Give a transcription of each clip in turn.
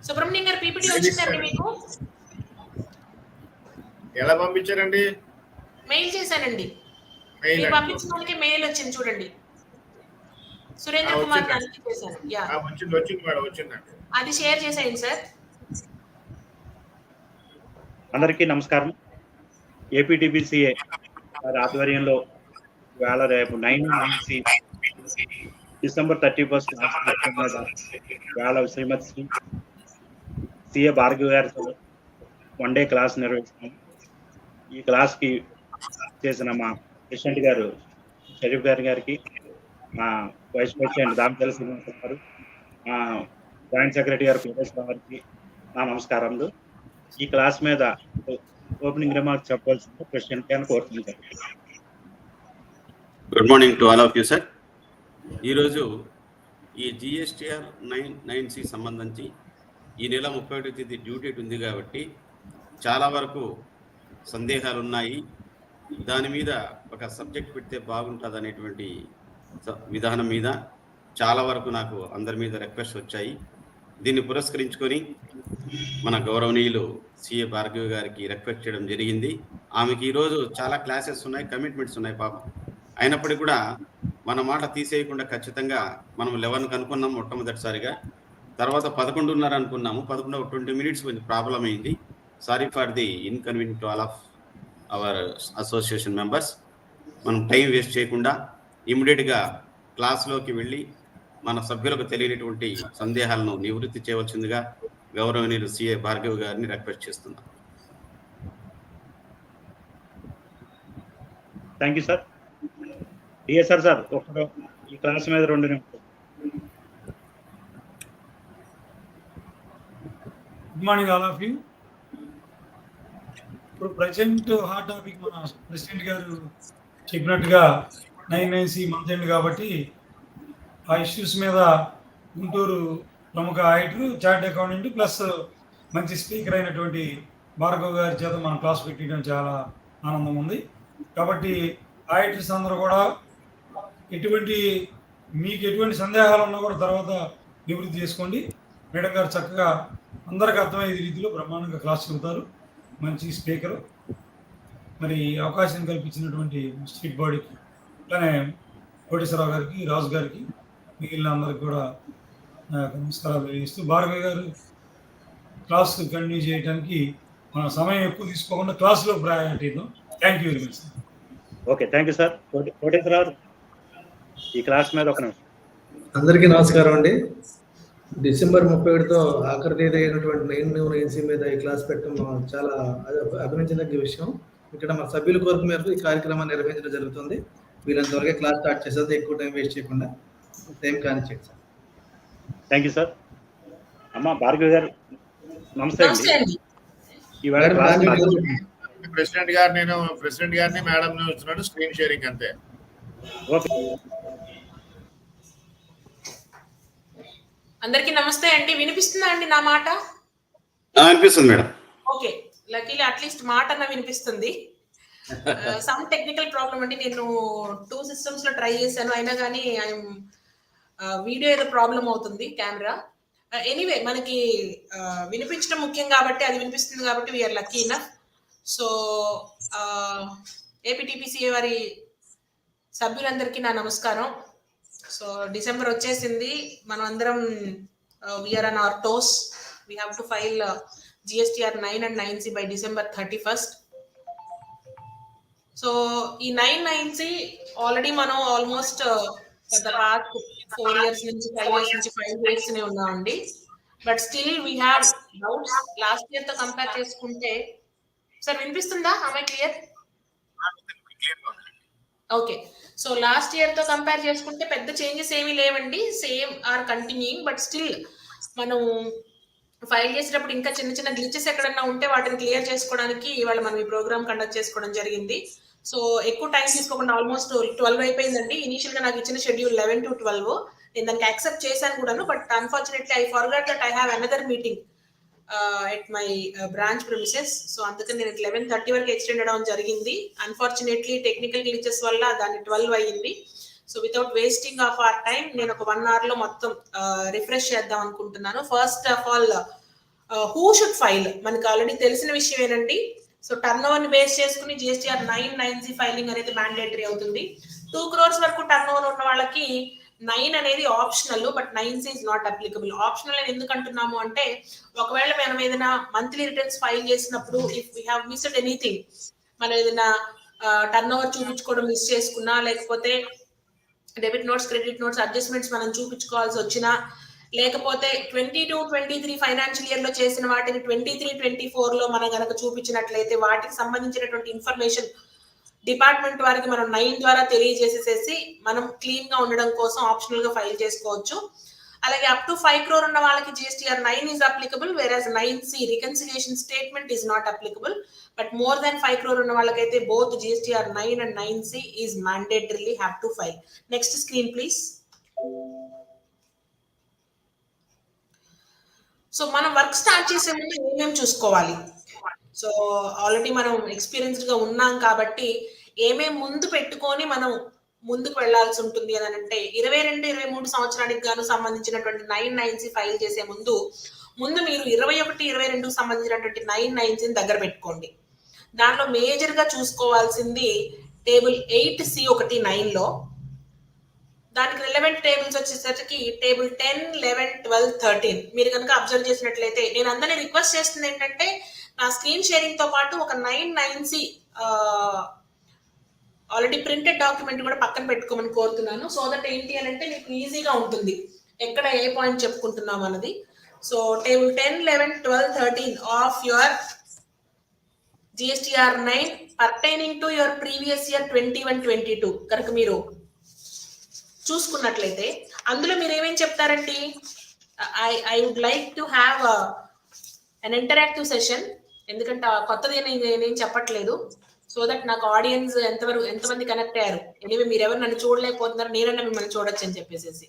సుబ్రహ్మణ్యం గారు పీపీటీ వచ్చిందండి మీకు? ఎలా పంపించారండి? మెయిల్ చేశానండి. మీరు పంపించిన వాళ్ళకి మెయిల్ వచ్చింది చూడండి. సురేంద్ర కుమార్ గారికి చేశాను. యా వచ్చింది మేడం, వచ్చిందండి. అది షేర్ చేసేయండి సార్. అందరికీ నమస్కారం. ఏపీటీబీసీఏ ఆధ్వర్యంలో వేళ రేపు 9 డిసెంబర్ 31 వేళ శ్రీమతి సిఏ భార్గవి గారితో 1 డే క్లాస్ నిర్వహిస్తున్నాం. ఈ క్లాస్కి చేసిన మా ప్రెసిడెంట్ గారు షరీఫ్ గారికి, మా వైస్ ప్రెసిడెంట్ దామచల శ్రీనివాస గారు, మా జాయింట్ సెక్రటరీ గారు పీరేశ్వర గారికి నా నమస్కారములు. ఈ క్లాస్ మీద ఓపెనింగ్ రిమార్క్స్ చెప్పవలసింది ప్రెసిడెంట్ గారిని కోరుతున్నాను. Good morning to all of you sir. ఈరోజు ఈ GSTR-9 సంబంధించి ఈ నెల 31వ తేదీ డ్యూ డేట్ ఉంది కాబట్టి చాలా వరకు సందేహాలు ఉన్నాయి. దాని మీద ఒక సబ్జెక్ట్ పెడితే బాగుంటుంది అనేటువంటి విధానం మీద చాలా వరకు నాకు అందరి మీద రిక్వెస్ట్ వచ్చాయి. దీన్ని పురస్కరించుకొని మన గౌరవనీయులు సిఏ భార్గవి గారికి రిక్వెస్ట్ చేయడం జరిగింది. ఆమెకి ఈరోజు చాలా క్లాసెస్ ఉన్నాయి, కమిట్మెంట్స్ ఉన్నాయి పాపం. అయినప్పటికీ కూడా మన మాట తీసేయకుండా ఖచ్చితంగా మనం 11కి అనుకున్నాం మొట్టమొదటిసారిగా, తర్వాత 11:30 అనుకున్నాము. 11:20 minutes కొంచెం ప్రాబ్లం అయింది. Sorry for the inconvenient to all of our association members. మనం టైం వేస్ట్ చేయకుండా ఇమ్మీడియట్గా క్లాస్లోకి వెళ్ళి మన సభ్యులకు తెలియనటువంటి సందేహాలను నివృత్తి చేయవలసిందిగా గౌరవనీయులు సిఏ భార్గవి గారిని రిక్వెస్ట్ చేస్తున్నాం. Thank you sir. DSR sir ఈ క్లాస్ మీద 2 నిమిషాలు. Good morning all of you. ఇప్పుడు ప్రజెంట్ హాట్ టాపిక్ మన ప్రెసిడెంట్ గారు చెప్పినట్టుగా 9/9C మంత్ ఎండ్ కాబట్టి ఆ ఇష్యూస్ మీద గుంటూరు ప్రముఖ ఆడిటర్, చార్టెడ్ అకౌంటెంట్ ప్లస్ మంచి స్పీకర్ అయినటువంటి భార్గవ్ గారి చేత మనం క్లాస్ పెట్టడం చాలా ఆనందం ఉంది. కాబట్టి ఆడిటర్స్ అందరూ కూడా మీకు ఎటువంటి సందేహాలు ఉన్నా కూడా తర్వాత నివృత్తి చేసుకోండి. మేడం గారు చక్కగా అందరికి అర్థమయ్యే రీతిలో బ్రహ్మాండంగా క్లాస్ చెబుతారు. మంచి స్పీకరు. మరి అవకాశం కల్పించినటువంటి స్ట్రీట్ బాడీకి, అట్లానే కోటేశ్వరరావు గారికి, రాజు గారికి, మిగిలిన అందరికి కూడా నమస్కారాలు తెలియజేస్తూ భార్గవి గారు క్లాస్ కంటిన్యూ చేయడానికి మన సమయం ఎక్కువ తీసుకోకుండా క్లాస్లో ప్రయారిటీ ఇద్దాం. Thank you very much sir. Okay, thank you sir. Koteswararao ఈ క్లాస్ మీద 1 నిమిషం. అందరికీ నమస్కారం అండి. డిసెంబర్ 31తో ఆఖరి తేదీ అయినటువంటి 9/9C మీద ఈ క్లాస్ పెట్టడం చాలా అభినందనీయ విషయం. ఇక్కడ మన సభ్యుల కోరిక మేరకు ఈ కార్యక్రమాన్ని నిర్వహించడం జరుగుతుంది. వీళ్ళంతవరకే క్లాస్ స్టార్ట్ చేసేది, ఎక్కువ టైం వేస్ట్ చేయకుండా టైం కానిచ్చేది సార్. Thank you sir. అమ్మ భార్గవి గారు నమస్తే అండి. ప్రెసిడెంట్ గారు, నేను ప్రెసిడెంట్ గారిని మేడం వస్తున్నాడు, స్క్రీన్ షేరింగ్ అంతే. ఓకే, అందరికీ నమస్తే అండి. వినిపిస్తుందా అండి నా మాట? అనిపిస్తుంది మేడం. ఓకే, లక్కీలీ అట్లీస్ట్ మాట అన్న వినిపిస్తుంది. సమ్ టెక్నికల్ ప్రాబ్లం అండి. నేను 2 systems లో ట్రై చేశాను, అయినా కానీ వీడియో ఏదో ప్రాబ్లం అవుతుంది, కెమెరా. ఎనీవే మనకి వినిపించడం ముఖ్యం కాబట్టి, అది వినిపిస్తుంది కాబట్టి we are lucky enough. So A P T P C A వారి సభ్యులందరికీ నా నమస్కారం. సో డిసెంబర్ వచ్చేసింది, మనం అందరం we are on our toes. We have to file GSTR-9 and 9C by December 31st. So ఈ 9/9C ఆల్రెడీ మనం ఆల్మోస్ట్ ద పాస్ట్ 4 years నుంచి 5 years నుంచి ఫైల్ చేస్తూనే ఉన్నామండి. But still we have doubts. Last year తో కంపేర్ చేసుకుంటే, sir వినిపిస్తుందా? am I clear? Okay, so last year తో కంపేర్ చేసుకుంటే పెద్ద చేంజెస్ ఏమీ లేవండి, same are continuing. But still మనం ఫైల్ చేసేటప్పుడు ఇంకా చిన్న చిన్న గ్లిచెస్ ఎక్కడన్నా ఉంటే వాటిని క్లియర్ చేసుకోవడానికి ఇవాళ మనం ఈ ప్రోగ్రామ్ కండక్ట్ చేసుకోవడం జరిగింది. సో ఎక్కువ టైం తీసుకోకుండా ఆల్మోస్ట్ 12 అయిపోయిందండి. ఇనిషియల్ గా నాకు ఇచ్చిన షెడ్యూల్ 11 to 12. నేను దానికి యాక్సెప్ట్ చేశాను కూడాను. But unfortunately I forgot that I have another meeting at my branch premises. So అందుకని నేను 11:30 వరకు ఎక్స్టెండ్ అవడం జరిగింది. అన్ఫార్చునేట్లీ టెక్నికల్ గ్లిచెస్ వల్ల దాన్ని 12 అయ్యింది. So without wasting of our time నేను ఒక 1 hour లో మొత్తం రిఫ్రెష్ చేద్దాం అనుకుంటున్నాను. First of all who should file మనకి ఆల్రెడీ తెలిసిన విషయమేనండి. సో టర్న్ ఓవర్ ని బేస్ చేసుకుని GSTR-9 9C ఫైలింగ్ అనేది మ్యాండేటరీ అవుతుంది. 2 crores వరకు టర్న్ ఓవర్ ఉన్న వాళ్ళకి 9 అనేది optional, but 9C is not applicable. Optional అని ఎందుకు అంటున్నాము అంటే ఒకవేళ మనం ఏదైనా మంత్లీ రిటర్న్స్ ఫైల్ చేసినప్పుడు if we have missed anything, మనం ఏదైనా టర్న్ ఓవర్ చూపించుకోవడం మిస్ చేసుకున్నా, లేకపోతే debit notes credit notes adjustments మనం చూపించుకోవాల్సి వచ్చినా, లేకపోతే 22-23 ఫైనాన్షియల్ ఇయర్ లో చేసిన వాటిని 23-24 లో మనం గనక చూపించినట్లయితే వాటికి సంబంధించినటువంటి ఇన్ఫర్మేషన్ డిపార్ట్మెంట్ వారికి మనం 9 ద్వారా తెలియజేసేసి మనం క్లీన్ గా ఉండడం కోసం ఆప్షనల్ గా ఫైల్ చేసుకోవచ్చు. అలాగే అప్ టు 5 crore ఉన్న వాళ్ళకి GSTR-9 is applicable, whereas 9C reconciliation statement is not applicable. But more than 5 crore ఉన్న వాళ్ళకైతే both GSTR-9 and 9C is mandatorily have to file. Next screen please. So మనం work start చేసే ముందు ఏమేమి చూసుకోవాలి? So already మనం experienced గా ఉన్నాం కాబట్టి ఏమేమి ముందు పెట్టుకొని మనం ముందుకు వెళ్లాల్సి ఉంటుంది అని అంటే 22-23 సంవత్సరానికి గాను సంబంధించినటువంటి 9-9C ఫైల్ చేసే ముందు మీరు 21-22 సంబంధించినటువంటి 9-9C దగ్గర పెట్టుకోండి. దాంట్లో మేజర్ గా చూసుకోవాల్సింది టేబుల్ 8C19 లో. దానికి రిలవెంట్ టేబుల్స్ వచ్చేసరికి టేబుల్ 10, 11, 12, 13. మీరు కనుక అబ్జర్వ్ చేసినట్లయితే నేను అందరినీ రిక్వెస్ట్ చేస్తుంది ఏంటంటే నా స్క్రీన్ షేరింగ్ తో పాటు ఒక 9-9C ఆల్రెడీ ప్రింటెడ్ డాక్యుమెంట్ కూడా పక్కన పెట్టుకోమని కోరుతున్నాను. సో దట్ ఏంటి అని అంటే మీకు ఈజీగా ఉంటుంది ఎక్కడ ఏ పాయింట్ చెప్పుకుంటున్నాం అన్నది. So table 10, 11, 12, 13 of your GSTR-9 pertaining to your previous year 21-22 కనుక మీరు చూసుకున్నట్లయితే అందులో మీరు ఏమేం చెప్తారండి? I would like to have an interactive session, ఎందుకంటే కొత్తది నేనేం చెప్పట్లేదు. సో దట్ నాకు ఆడియన్స్ ఎంతమంది కనెక్ట్ అయ్యారు, ఎనివే మీరు ఎవరు నన్ను చూడలేకపోతున్నారు, నేనన్నా మిమ్మల్ని చూడొచ్చు అని చెప్పేసి.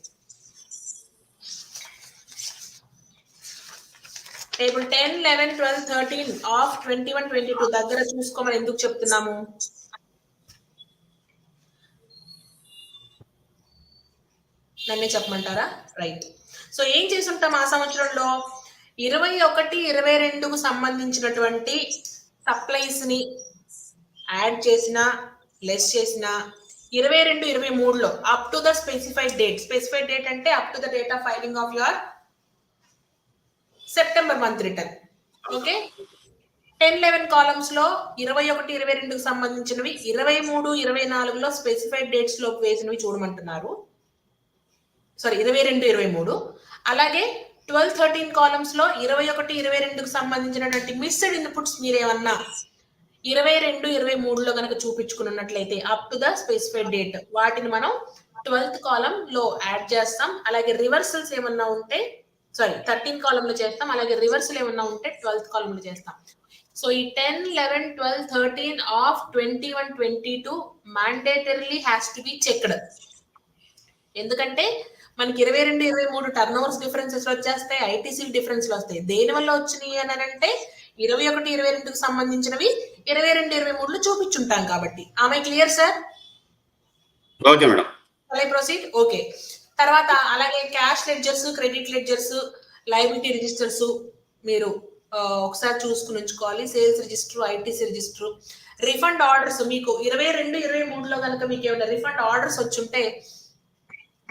టేబుల్ 10, 11, 12, 13 ఆఫ్ 21-22 దగ్గర చూసుకోమని ఎందుకు చెప్తున్నాము? నన్నే చెప్పమంటారా? రైట్. సో ఏం చేసి ఉంటాం ఆ సంవత్సరంలో 21-22కు సంబంధించినటువంటి సప్లైస్ ని యాడ్ చేసిన లెస్ చేసిన 22-23లో up to the specified date అంటే up to the date of filing of your September month return. Okay, 10-11 columns లో 21-22కు సంబంధించినవి 23-24లో స్పెసిఫైడ్ డేట్స్ లోకి వేసినవి చూడమంటున్నారు. సారీ 22-23. అలాగే 12-13 కాలమ్స్ లో 21-22కు సంబంధించినటువంటి మిస్డ్ ఇన్పుట్స్ మీరేమన్నా 22-23లో కనుక చూపించుకున్నట్లయితే up to the specified date వాటిని మనం 12th కాలమ్ లో యాడ్ చేస్తాం. అలాగే రివర్సల్స్ ఏమన్నా ఉంటే 13 కాలమ్ లో చేస్తాం. అలాగే రివర్సల్ ఏమన్నా ఉంటే 12th కాలమ్ లో చేస్తాం. సో ఈ 10, 11, 12, 13 of 21-22 mandatorily has to be checked. ఎందుకంటే మనకి 22-23 టర్న్ ఓవర్స్ డిఫరెన్సెస్ వచ్చేస్తాయి, ఐటీసీ డిఫరెన్స్ వస్తాయి. దేని వల్ల వచ్చినాయి అని అంటే 21-22కు సంబంధించినవి 22-23లో చూపించుంటాం కాబట్టి. ఆమె clear sir? Okay madam. Proceed. Okay, తర్వాత అలాగే cash ledgers, credit ledgers, liability registers మీరు ఒకసారి చూసుకుని ఉంచుకోవాలి. Sales register, ITC register, refund orders మీకు 22-23లో కనుక మీకు ఏమైనా రిఫండ్ ఆర్డర్స్ వచ్చుంటే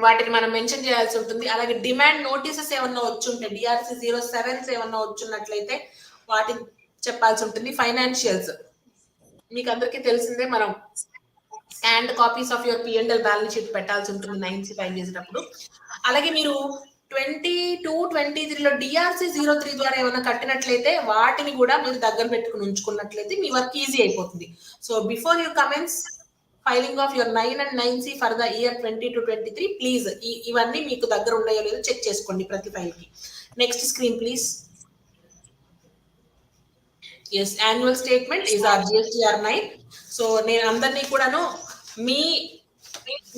వాటిని మనం మెన్షన్ చేయాల్సి ఉంటుంది. అలాగే డిమాండ్ నోటీసెస్ ఏమన్నా వచ్చుంటే DRC-07 ఏమన్నా వచ్చున్నట్లయితే వాటిని చెప్పాల్సి ఉంటుంది. ఫైనాన్షియల్స్ మీకు అందరికీ తెలిసిందే, మనం scanned copies of your P&L balance sheet పెట్టాల్సి ఉంటుంది 9C ఫైల్ చేసేటప్పుడు. అలాగే మీరు 22-23లో DRC-03 ద్వారా ఏమైనా కట్టినట్లయితే వాటిని కూడా మీరు దగ్గర పెట్టుకుని ఉంచుకున్నట్లయితే మీ వర్క్ ఈజీ అయిపోతుంది. So before you commence filing of your 9 and 9C for the year 22-23 please ఇవన్నీ మీకు దగ్గర ఉన్నాయో లేదో చెక్ చేసుకోండి ప్రతి ఫైల్ కి. Next screen please. Yes, annual statement is or GSTR-9. So నేను అందరినీ కూడాను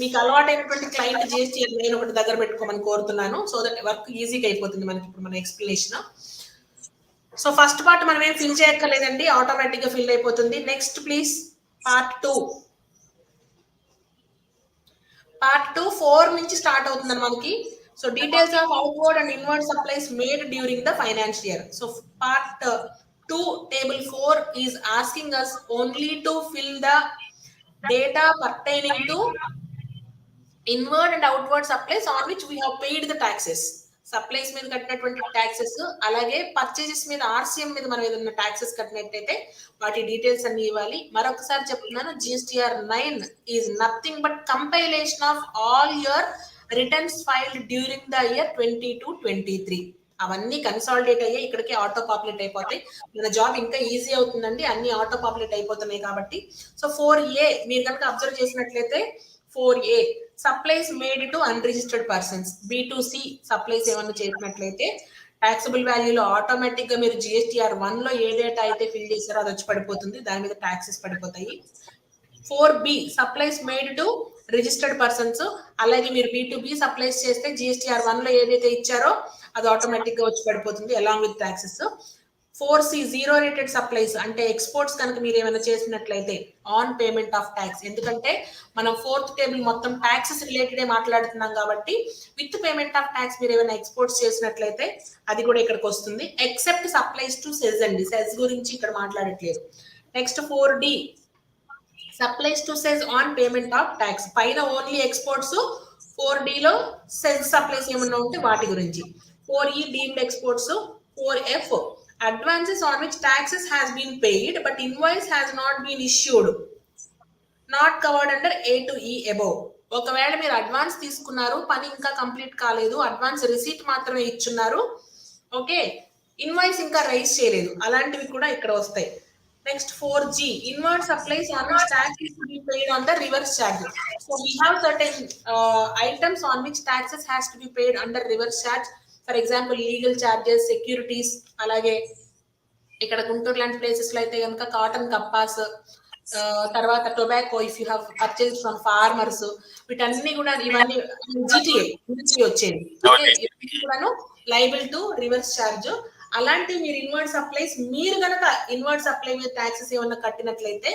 మీకు అలవాటైనటువంటి క్లయింట్ GSTR-9 ఒకటి దగ్గర పెట్టుకోమని కోరుతున్నాను. సో దట్ వర్క్ ఈజీగా అయిపోతుంది మనకి ఇప్పుడు మన ఎక్స్ప్లెనేషన్. సో ఫస్ట్ పార్ట్ మనం ఏం ఫిల్ చేయక్కర్లేదండి, ఆటోమేటిక్ గా ఫిల్ అయిపోతుంది. Next please part 2. పార్ట్ 2 4 నుంచి స్టార్ట్ అవుతుందని మనకి. So details of outward and inward supplies made during the financial year. So part 2 table 4 is asking us only to fill the data pertaining to inward and outward supplies on which we have paid the taxes. Supplies మీద కట్టినటువంటి taxes, అలాగే purchases మీద RCM మీద మనం ఏదైనా taxes కట్టినట్టయితే వాటి details అన్ని ఇవ్వాలి. మరొకసారి చెప్తున్నాను, GSTR-9 is nothing but compilation of all your returns filed during the year 22-23. అవన్నీ కన్సాలిడేట్ అయ్యాయి, ఇక్కడికి ఆటో పాపులేట్ అయిపోతాయి. మన జాబ్ ఇంకా ఈజీ అవుతుందండి, అన్ని ఆటో పాపులేట్ అయిపోతున్నాయి కాబట్టి. సో 4A మీరు కనుక అబ్జర్వ్ చేసినట్లయితే 4A supplies made to unregistered persons. B2C supplies ఏమన్నా చేసినట్లయితే టాక్సబుల్ వాల్యూలో ఆటోమేటిక్ గా మీరు GSTR-1 లో ఏ డేటా అయితే ఫిల్ చేశారో అది వచ్చి పడిపోతుంది, దాని మీద ట్యాక్సెస్ పడిపోతాయి. 4B supplies made to registered persons, అలాగే మీరు B2B సప్లైస్ చేస్తే GSTR-1 లో ఏదైతే ఇచ్చారో అది ఆటోమేటిక్ గా వచ్చి పడిపోతుంది along with taxes. 4C zero rated supplies అంటే ఎక్స్పోర్ట్స్ కనుక మీరు ఏమైనా చేసినట్లయితే ఆన్ పేమెంట్ ఆఫ్ ట్యాక్స్, ఎందుకంటే మనం 4th టేబుల్ మొత్తం ట్యాక్సెస్ రిలేటెడ్ మాట్లాడుతున్నాం కాబట్టి విత్ పేమెంట్ ఆఫ్ ట్యాక్స్ మీరు ఏమైనా ఎక్స్పోర్ట్స్ చేసినట్లయితే అది కూడా ఇక్కడికి వస్తుంది. ఎక్సెప్ట్ సప్లైస్ టు సెజ్ అండి, సెజ్ గురించి ఇక్కడ మాట్లాడట్లేదు. Next 4D supplies to SEZ on payment of tax, పైన ఓన్లీ ఎక్స్పోర్ట్స్, 4D లో సెజ్ సప్లైస్ ఏమన్నా ఉంటే వాటి గురించి. 4E deemed exports. 4F advances on which taxes has been paid but invoice has not been issued, not covered under A to E above. ఒకవేళ మీరు advance తీసుకున్నారు, పని ఇంకా కంప్లీట్ కాలేదు, అడ్వాన్స్ రిసీట్ మాత్రమే ఇచ్చున్నారు, ఓకే, ఇన్వాయిస్ ఇంకా రైజ్ చేయలేదు, అలాంటివి కూడా ఇక్కడ వస్తాయి. Next 4G inward supplies on which tax is to be paid on the reverse charge. So we have certain items on which taxes has to be paid under reverse charge. For example legal charges, securities, అలాగే ఇక్కడ గుంటూరు లాంటి places లో అయితే కనుక cotton కప్పాస్, తర్వాత tobacco if you have purchase from farmers, వీటన్ని కూడా ఇవన్నీ GTA వచ్చేది, ఓకే, ఇవన్నీ కూడాను లైబుల్ టు రివర్స్ చార్జ్. అలాంటి మీరు ఇన్వర్డ్ సప్లైస్, మీరు కనుక ఇన్వర్డ్ సప్లై మీద ట్యాక్సెస్ ఏమన్నా కట్టినట్లయితే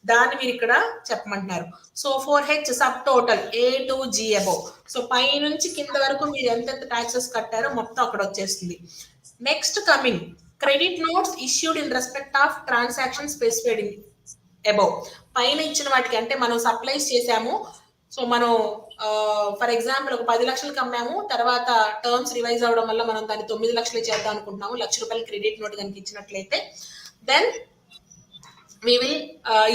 దాన్ని మీరు ఇక్కడ చెప్పమంటున్నారు. So 4H sub total A to G above. So పై నుంచి కింద వరకు మీరు ఎంతెంత ట్యాక్సెస్ కట్టారో మొత్తం అక్కడ వచ్చేస్తుంది. Next coming credit notes issued in respect of transaction specified in above. పైన ఇచ్చిన వాటికి అంటే మనం సప్లైస్ చేసాము, సో మనం ఫర్ ఎగ్జాంపుల్ ఒక 10 లక్షలకు అమ్మాము, తర్వాత టర్మ్స్ రివైజ్ అవడం వల్ల మనం దాన్ని 9 లక్షలు చేద్దాం అనుకుంటున్నాము, ₹1,00,000 క్రెడిట్ నోట్ కనుక ఇచ్చినట్లయితే then we will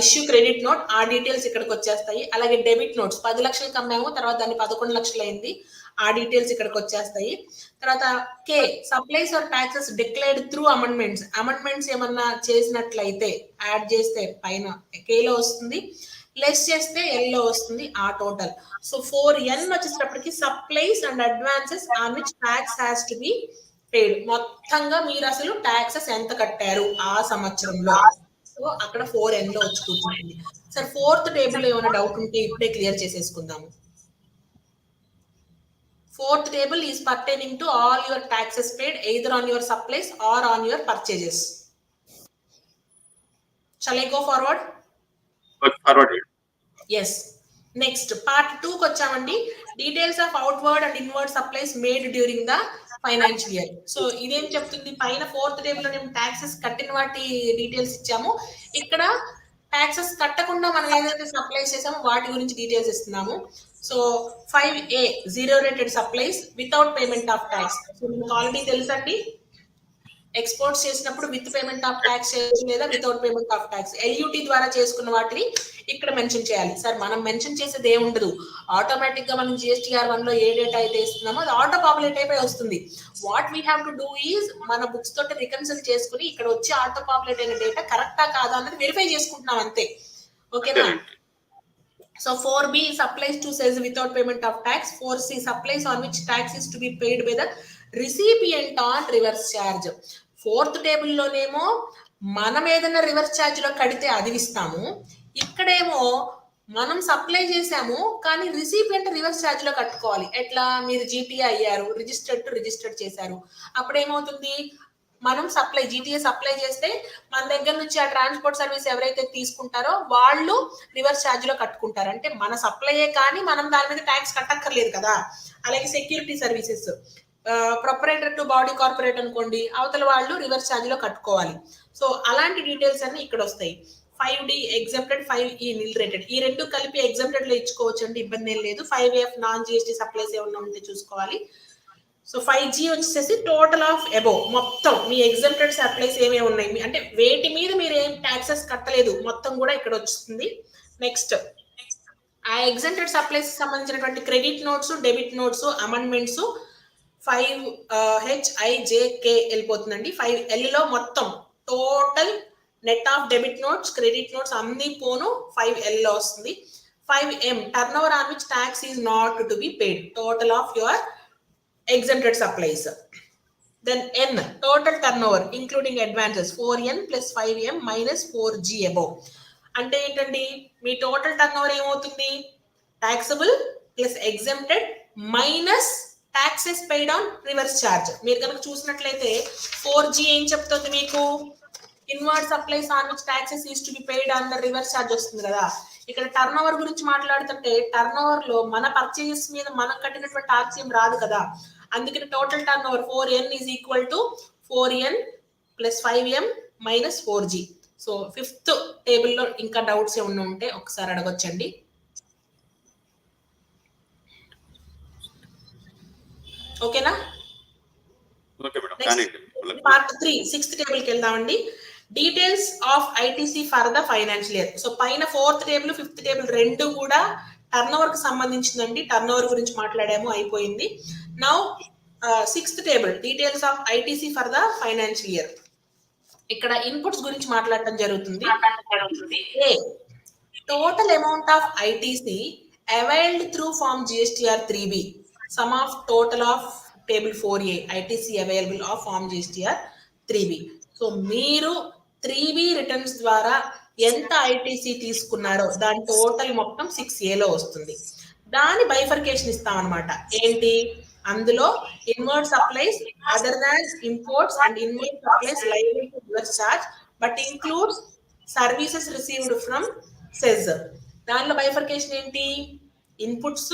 issue credit note, ఆ డీటెయిల్స్ ఇక్కడికి వచ్చేస్తాయి. అలాగే డెబిట్ నోట్స్ 10 లక్షలకు అమ్మాము, తర్వాత దాన్ని 11 లక్షలు అయింది, ఆ డీటెయిల్స్ ఇక్కడికి వచ్చేస్తాయి. తర్వాత K supplies or taxes declared through amendments. Amendments ఏమన్నా చేసినట్లయితే యాడ్ చేస్తే పైన K లో వస్తుంది, లెస్ చేస్తే L లో వస్తుంది ఆ టోటల్. సో 4N వచ్చేటప్పటికి supplies and advances on which tax has to be paid. మొత్తంగా మీరు అసలు ట్యాక్సెస్ ఎంత కట్టారు ఆ సంవత్సరంలో, సో అక్కడ 4N లో వచ్చి కూర్చుంటుంది. సార్ 4th టేబుల్ ఏమైనా డౌట్ ఉంటే ఇప్పుడే క్లియర్ చేసేసుకుందాము. 4th table is pertaining to all your taxes paid either on your supplies or on your purchases. Shall I go forward? Forward. Yes. Next part 2 కి వచ్చామండి. Details of outward and inward supplies made during the financial year. So ఇదేం చెప్తుంది, పైన 4th table లో నేను taxes కట్టిన వాటి details ఇచ్చాము, ఇక్కడ ట్యాక్సెస్ కట్టకుండా మనం ఏదైతే సప్లైస్ చేసామో వాటి గురించి డీటెయిల్స్ ఇస్తున్నాము. So 5A zero rated supplies without payment of tax. So మీకు ఆల్రెడీ తెలుసండి, ఎక్స్పోర్ట్స్ చేసినప్పుడు విత్ పేమెంట్ ఆఫ్ ట్యాక్స్ చేయొచ్చు లేదా without payment of tax. LUT ద్వారా చేసుకున్న వాటిని ఇక్కడ మెన్షన్ చేయాలి. సార్ మనం మెన్షన్ చేసేది ఏముండదు, ఆటోమేటిక్ గా మనం GSTR-1 లో ఏ డేటా అయితే ఇస్తున్నామో అది ఆటో పాపులేట్ అయిపోయి వస్తుంది. What we have to do is మన బుక్స్ తోటి రికన్సిల్ చేసుకుని ఇక్కడ వచ్చి ఆటో పాపులేట్ అయిన డేటా కరెక్టా కాదా అన్నది వెరిఫై చేసుకుంటున్నాం అంతే, ఓకేనా. So 4B supplies to says without payment of tax. 4C supplies on which tax is to be paid by the recipient on reverse charge. 4th table లోనేమో మనం ఏదైనా రివర్స్ ఛార్జ్ లో కడితే అది ఇస్తాము, ఇక్కడేమో మనం సప్లై చేసాము కానీ రిసిపియంట్ రివర్స్ ఛార్జ్ లో కట్టుకోవాలి. ఎట్లా, మీరు GTI అయ్యారు, రిజిస్టర్డ్ టు రిజిస్టర్డ్ చేశారు, అప్పుడు ఏమవుతుంది, మనం సప్లై జీటీఎస్ అప్లై చేస్తే మన దగ్గర నుంచి ఆ ట్రాన్స్పోర్ట్ సర్వీస్ ఎవరైతే తీసుకుంటారో వాళ్ళు రివర్స్ ఛార్జ్ లో కట్టుకుంటారు. అంటే మన సప్లైయే కానీ మనం దాని మీద ట్యాక్స్ కట్టక్కర్లేదు కదా. అలాగే security services, proprietor to body corporate అనుకోండి, అవతల వాళ్ళు రివర్స్ ఛార్జ్ లో కట్టుకోవాలి. సో అలాంటి డీటెయిల్స్ అన్ని ఇక్కడ వస్తాయి. 5D ఎగ్జామ్టెడ్, 5E నిల్ రేటెడ్, ఈ రెండు కలిపి ఎగ్జామ్టెడ్ లో ఇచ్చుకోవచ్చు అండి, ఇబ్బంది ఏం లేదు. 5F నాన్ జిఎస్టీ సప్లైస్ ఏమన్నా ఉంటే చూసుకోవాలి. సో 5G వచ్చేసి టోటల్ ఆఫ్ అబౌవ్, మొత్తం మీ ఎగ్జామ్టెడ్ సప్లైస్ ఏమేమి ఉన్నాయి అంటే వేటి మీద మీరు ఏం ట్యాక్సెస్ కట్టలేదు మొత్తం కూడా ఇక్కడ వస్తుంది. నెక్స్ట్ ఆ ఎగ్జామ్టెడ్ సప్లైస్ సంబంధించినటువంటి credit notes, debit notes, amendments 5HIJK వెళ్ళిపోతుందండి. 5L లో మొత్తం total net of debit notes, credit notes అన్ని పోను 5L లో వస్తుంది. 5M turn over on which tax is not to be paid, total of your exempted supplies. Then N total turnover including advances, 4N plus 5M minus 4G above. అంటే ఏంటండి, మీ total turn over ఏమవుతుంది, taxable plus exempted minus taxes paid on reverse charge. మీరు కనుక చూసినట్లయితే 4G ఏం చెప్తుంది మీకు, inward supplies on which taxes is to be paid under reverse charge వస్తుంది కదా. ఇక్కడ టర్న్ ఓవర్ గురించి మాట్లాడుతుంటే టర్న్ ఓవర్ లో మన పర్చేజెస్ మీద మనం కట్టినటువంటి ఆర్సీఎం రాదు కదా. అందుకని total turn over 4N is equal to 4N plus 5M minus 4G. So 5th టేబుల్లో ఇంకా డౌట్స్ ఏమన్నా ఉంటే ఒకసారి అడగొచ్చండి. ఓకేనా? పార్ట్ 3 6th టేబుల్కి వెళ్దామండి. Details of ITC for the financial year. So పైన 4th టేబుల్ 5th టేబుల్ రెండు కూడా టర్న్ ఓవర్ కి సంబంధించిందండి. టర్న్ ఓవర్ గురించి మాట్లాడాము, అయిపోయింది. Now 6th table details of ITC for the financial year. ఇక్కడ ఇన్పుట్స్ గురించి మాట్లాడటం జరుగుతుంది. Total amount of ITC availed through form GSTR-3B, sum of total of table 4A ITC available of form GSTR-3B. So మీరు 3B returns ద్వారా ఎంత ITC తీసుకున్నారో దాని total మొత్తం 6Aలో వస్తుంది. దాని బైఫర్కేషన్ ఇస్తాం అనమాట. ఏంటి, అందులో inward supplies other than imports and inward supplies liable to reverse charge but includes services received from SEZ. దానిలో బైఫర్కేషన్ ఏంటి, inputs,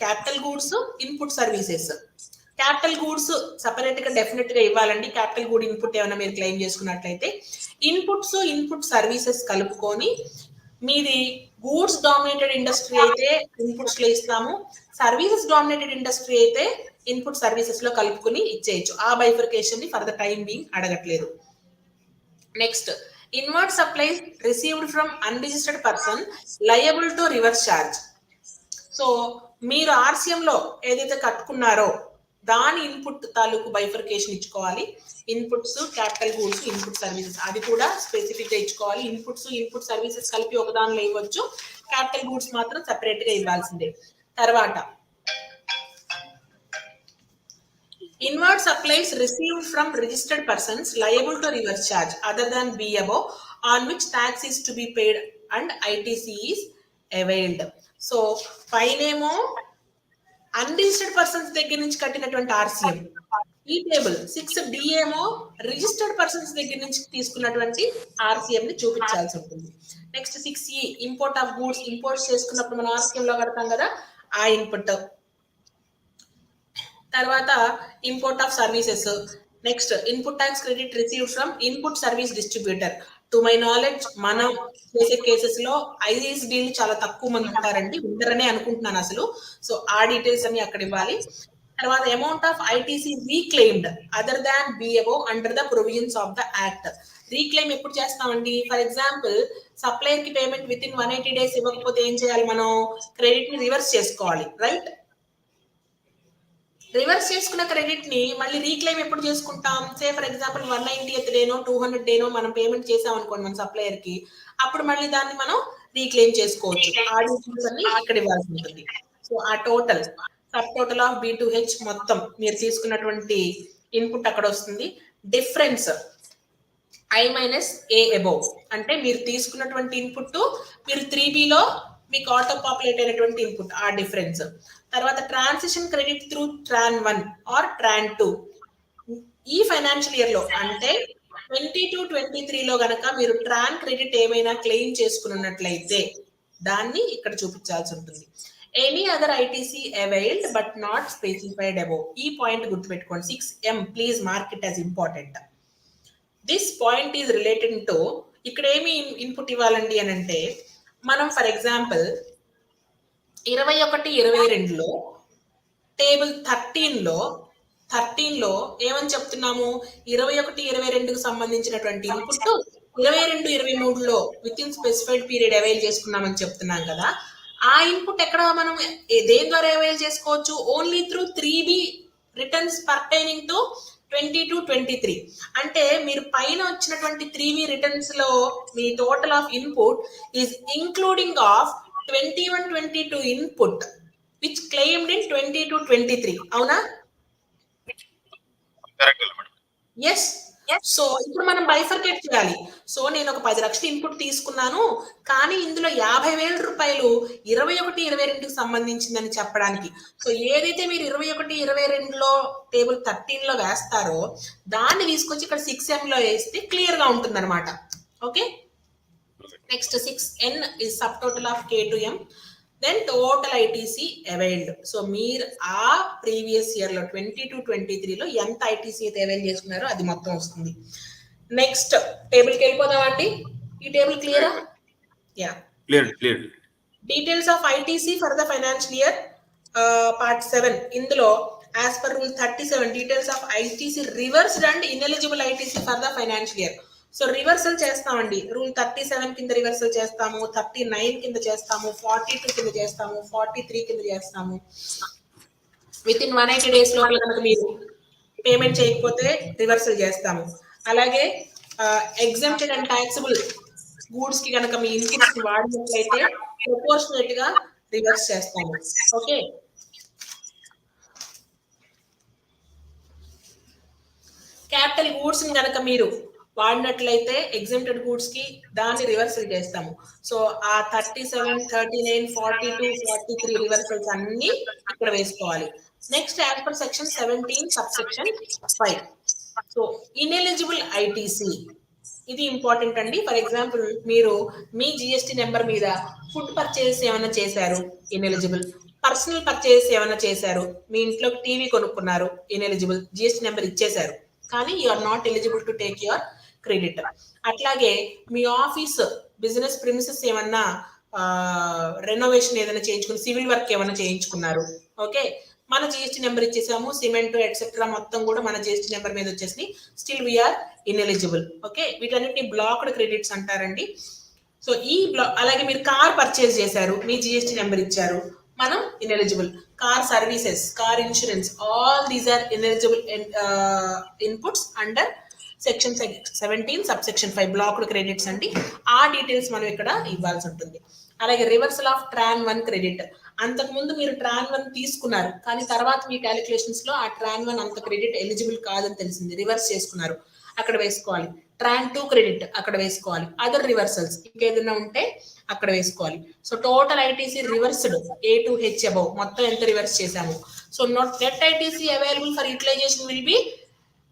capital goods, input services. Capital goods separate గా డెఫినెట్ గా ఇవ్వాలండి. క్యాపిటల్ గూడ్ ఇన్పుట్ ఏమైనా మీరు క్లెయిమ్ చేసుకున్నట్లయితే inputs, input services కలుపుకొని, మీది గూడ్స్ డామినేటెడ్ ఇండస్ట్రీ అయితే ఇన్పుట్స్ లో ఇస్తాము, సర్వీసెస్ డామినేటెడ్ ఇండస్ట్రీ అయితే ఇన్పుట్ సర్వీసెస్ లో కలుపుకొని ఇచ్చేయచ్చు. ఆ బైఫర్కేషన్ ని ఫర్ ద టైం బీయింగ్ అడగట్లేదు. Next, inward supplies received from unregistered person liable to reverse charge. So మీరు ఆర్సీఎం లో ఏదైతే కట్టుకున్నారో దాని ఇన్పుట్ తాలూకు బైఫర్కేషన్ ఇచ్చుకోవాలి. Inputs, capital goods, input services అది కూడా స్పెసిఫిక్ గా ఇచ్చుకోవాలి. ఇన్పుట్స్, ఇన్పుట్ సర్వీసెస్ కలిపి ఒక దానిలో ఇవ్వచ్చు, క్యాపిటల్ గూడ్స్ మాత్రం సెపరేట్ గా ఇవ్వాల్సిందే. తర్వాత inward supplies received from registered persons liable to reverse charge other than B above on which tax is to be paid and ITC is availed. So పైనేమో unregistered persons దగ్గర నుంచి కట్టినటువంటి RCM, ఈ table 6D ఏమో registered persons దగ్గర నుంచి తీసుకున్నటువంటి RCM ని చూపించాల్సి ఉంటుంది. Next 6E import of goods, imports చేసుకున్నప్పుడు మనం ఆర్సీఎం లో కడతాం కదా ఆ ఇన్పుట్. తర్వాత import of services. Next input tax credit received from input service distributor. To my knowledge మనం చేసే కేసెస్ లో ఐఎస్డీలు చాలా తక్కువ మంది ఉంటారండి, ఉండరనే అనుకుంటున్నాను అసలు. సో ఆ డీటెయిల్స్ అన్ని అక్కడ ఇవ్వాలి. తర్వాత amount of ITC reclaimed other than B above under the provisions of the act. Reclaim ఎప్పుడు చేస్తామండి, ఫర్ ఎగ్జాంపుల్ సప్లయర్ కి పేమెంట్ విత్ ఇన్ 180 days ఇవ్వకపోతే ఏం చేయాలి, మనం క్రెడిట్ ని రివర్స్ చేసుకోవాలి, రైట్? రివర్స్ చేసుకున్న క్రెడిట్ ని మళ్ళీ రీక్లెయిమ్ ఎప్పుడు చేసుకుంటాం, సే ఫర్ ఎగ్జాంపుల్ 190th డేనో 200 డేనో మనం పేమెంట్ చేసాం అనుకోండి మన సప్లయర్ కి, అప్పుడు మళ్ళీ దాన్ని మనం రీక్లెయిమ్ చేసుకోవచ్చు. ఆ డీటెయిల్స్ అన్ని ఇక్కడ ఇవ్వాల్సి ఉంటుంది. సో ఆ total sub total of B to H మొత్తం మీరు తీసుకున్నటువంటి ఇన్పుట్ అక్కడ వస్తుంది. Difference I minus A above అంటే మీరు తీసుకున్నటువంటి ఇన్పుట్ మీరు 3Bలో మీకు ఆటో పాపులేట్ అయినటువంటి ఇన్పుట్ ఆ డిఫరెన్స్. తర్వాత ట్రాన్సిషన్ క్రెడిట్ త్రూ ట్రాన్ 1 ఆర్ ట్రాన్ 2, ఈ ఫైనాన్షియల్ ఇయర్ లో అంటే 22-23లో గనక మీరు ట్రాన్ క్రెడిట్ ఏమైనా క్లెయిమ్ చేసుకున్నట్లయితే దాన్ని ఇక్కడ చూపించాల్సి ఉంటుంది. Any other ITC availed but not specified above. ఈ పాయింట్ గుర్తుపెట్టుకోండి. 6M please mark it as important. This point is related to ఇక్కడ ఏమి ఇన్పుట్ ఇవ్వాలండి అని అంటే, మనం ఫర్ ఎగ్జాంపుల్ 21-22లో టేబుల్ 13లో ఏమని చెప్తున్నాము, 21-22కు సంబంధించినటువంటి ఇన్పుట్ 22-23లో within specified period avail చేసుకున్నామని చెప్తున్నాం కదా. ఆ ఇన్పుట్ ఎక్కడ మనం దేని ద్వారా అవైల్ చేసుకోవచ్చు? Only through 3B returns pertaining to 22-23. అంటే మీరు పైన వచ్చినటువంటి 3B రిటర్న్స్ లో మీ total of input is including of 21-22 input which claimed in 22-23. అవునా? ఎస్. సో ఇప్పుడు మనం బైఫర్కేట్ చేయాలి. సో నేను ఒక 10 లక్షలు ఇన్పుట్ తీసుకున్నాను, కానీ ఇందులో 50,000 రూపాయలు 21-22కి సంబంధించిందని చెప్పడానికి. సో ఏదైతే మీరు 21-22లో టేబుల్ 13లో వేస్తారో దాన్ని తీసుకొచ్చి ఇక్కడ 6M లో వేస్తే క్లియర్ గా ఉంటుంది అనమాట. Okay, next 6N is subtotal of K to M. Then total ITC availed. So మీరు ఆ ప్రీవియస్ ఇయర్ లో 22-23లో ఎంత ఐటీసీ అయితే అవైల్ చేసుకున్నారో అది మొత్తం వస్తుంది. నెక్స్ట్ టేబుల్కి వెళ్ళిపోదామండి. ఈ టేబుల్ క్లియరా? Yeah, clear. Details of ITC for the financial year part 7. ఇందులో as per rule 37 details of ITC reversed and ineligible ITC for the financial year. So reversal చేస్తామండి. రూల్ 37 కింద రివర్సల్ చేస్తాము, 39 కింద చేస్తాము, 42 కింద చేస్తాము, 43 కింద చేస్తాము. విత్ ఇన్ 180 days లోపల కనుక మీరు పేమెంట్ చేయకపోతే రివర్సల్ చేస్తాము. అలాగే ఎగ్జెంప్టెడ్ అండ్ టాక్సబుల్ గూడ్స్ కి కనుక మీ ఇన్పుట్స్ వాడినట్లయితే ప్రపోర్షనేట్ గా రివర్స్ చేస్తాము. ఓకే, క్యాపిటల్ గూడ్స్ ని కనుక మీరు వాడినట్లయితే ఎగ్జెంప్టెడ్ గూడ్స్ కి దాన్ని రివర్సల్ చేస్తాము. సో ఆ 37, 39, 42, 43 రివర్సల్స్ అన్ని ఇక్కడ వేసుకోవాలి. Next as per section 17 subsection 5. So ineligible ITC ఇది ఇంపార్టెంట్ అండి. ఫర్ ఎగ్జాంపుల్ మీరు మీ జిఎస్టి నెంబర్ మీద ఫుడ్ పర్చేస్ ఏమైనా చేశారు, ఇన్ఎలిజిబుల్. పర్సనల్ పర్చేస్ ఏమైనా చేశారు, మీ ఇంట్లో టీవీ కొనుక్కున్నారు, ఇన్ఎలిజిబుల్. జిఎస్టి నెంబర్ ఇచ్చేశారు కానీ you are not eligible to take your credit. అట్లాగే మీ ఆఫీస్ బిజినెస్ ప్రిమిసెస్ ఏమన్నా రెనోవేషన్ ఏదైనా చేయించుకుని, సివిల్ వర్క్ ఏమైనా చేయించుకున్నారు, ఓకే, మన జిఎస్టి నెంబర్ ఇచ్చేసాము, సిమెంట్ ఎట్సెట్రా మొత్తం కూడా మన జిఎస్టి నెంబర్ మీద వచ్చేసి స్టిల్ వీఆర్ ఇన్ఎలిజిబుల్. ఓకే, వీటన్నిటిని బ్లాక్డ్ క్రెడిట్స్ అంటారండి. సో ఈ అలాగే మీరు కార్ పర్చేస్ చేశారు, మీ జిఎస్టి నెంబర్ ఇచ్చారు, మనం ineligible. Car services, car insurance, all these are ineligible inputs under section 17 subsection 5 blocked credits అండి. ఆ డీటెయిల్స్ మనం ఇక్కడ ఇవ్వాల్సి ఉంటుంది. అలాగే రివర్సల్ ఆఫ్ ట్రాన్ 1 క్రెడిట్. అంతకుముందు మీరు ట్రాన్ 1 తీసుకున్నారు కానీ తర్వాత మీ క్యాలిక్యులేషన్స్ లో ఆ ట్రాన్ 1 అంత క్రెడిట్ ఎలిజిబుల్ కాదని తెలిసింది, రివర్స్ చేసుకున్నారు, అక్కడ వేసుకోవాలి. ట్రాన్ 2 క్రెడిట్ అక్కడ వేసుకోవాలి. అదర్ రివర్సల్స్ ఇంకేదైనా ఉంటే అక్కడ వేసుకోవాలి. So total ITC reversed A to H above మొత్తం ఎంత రివర్స్ చేశాము. So net ITC available for utilization will be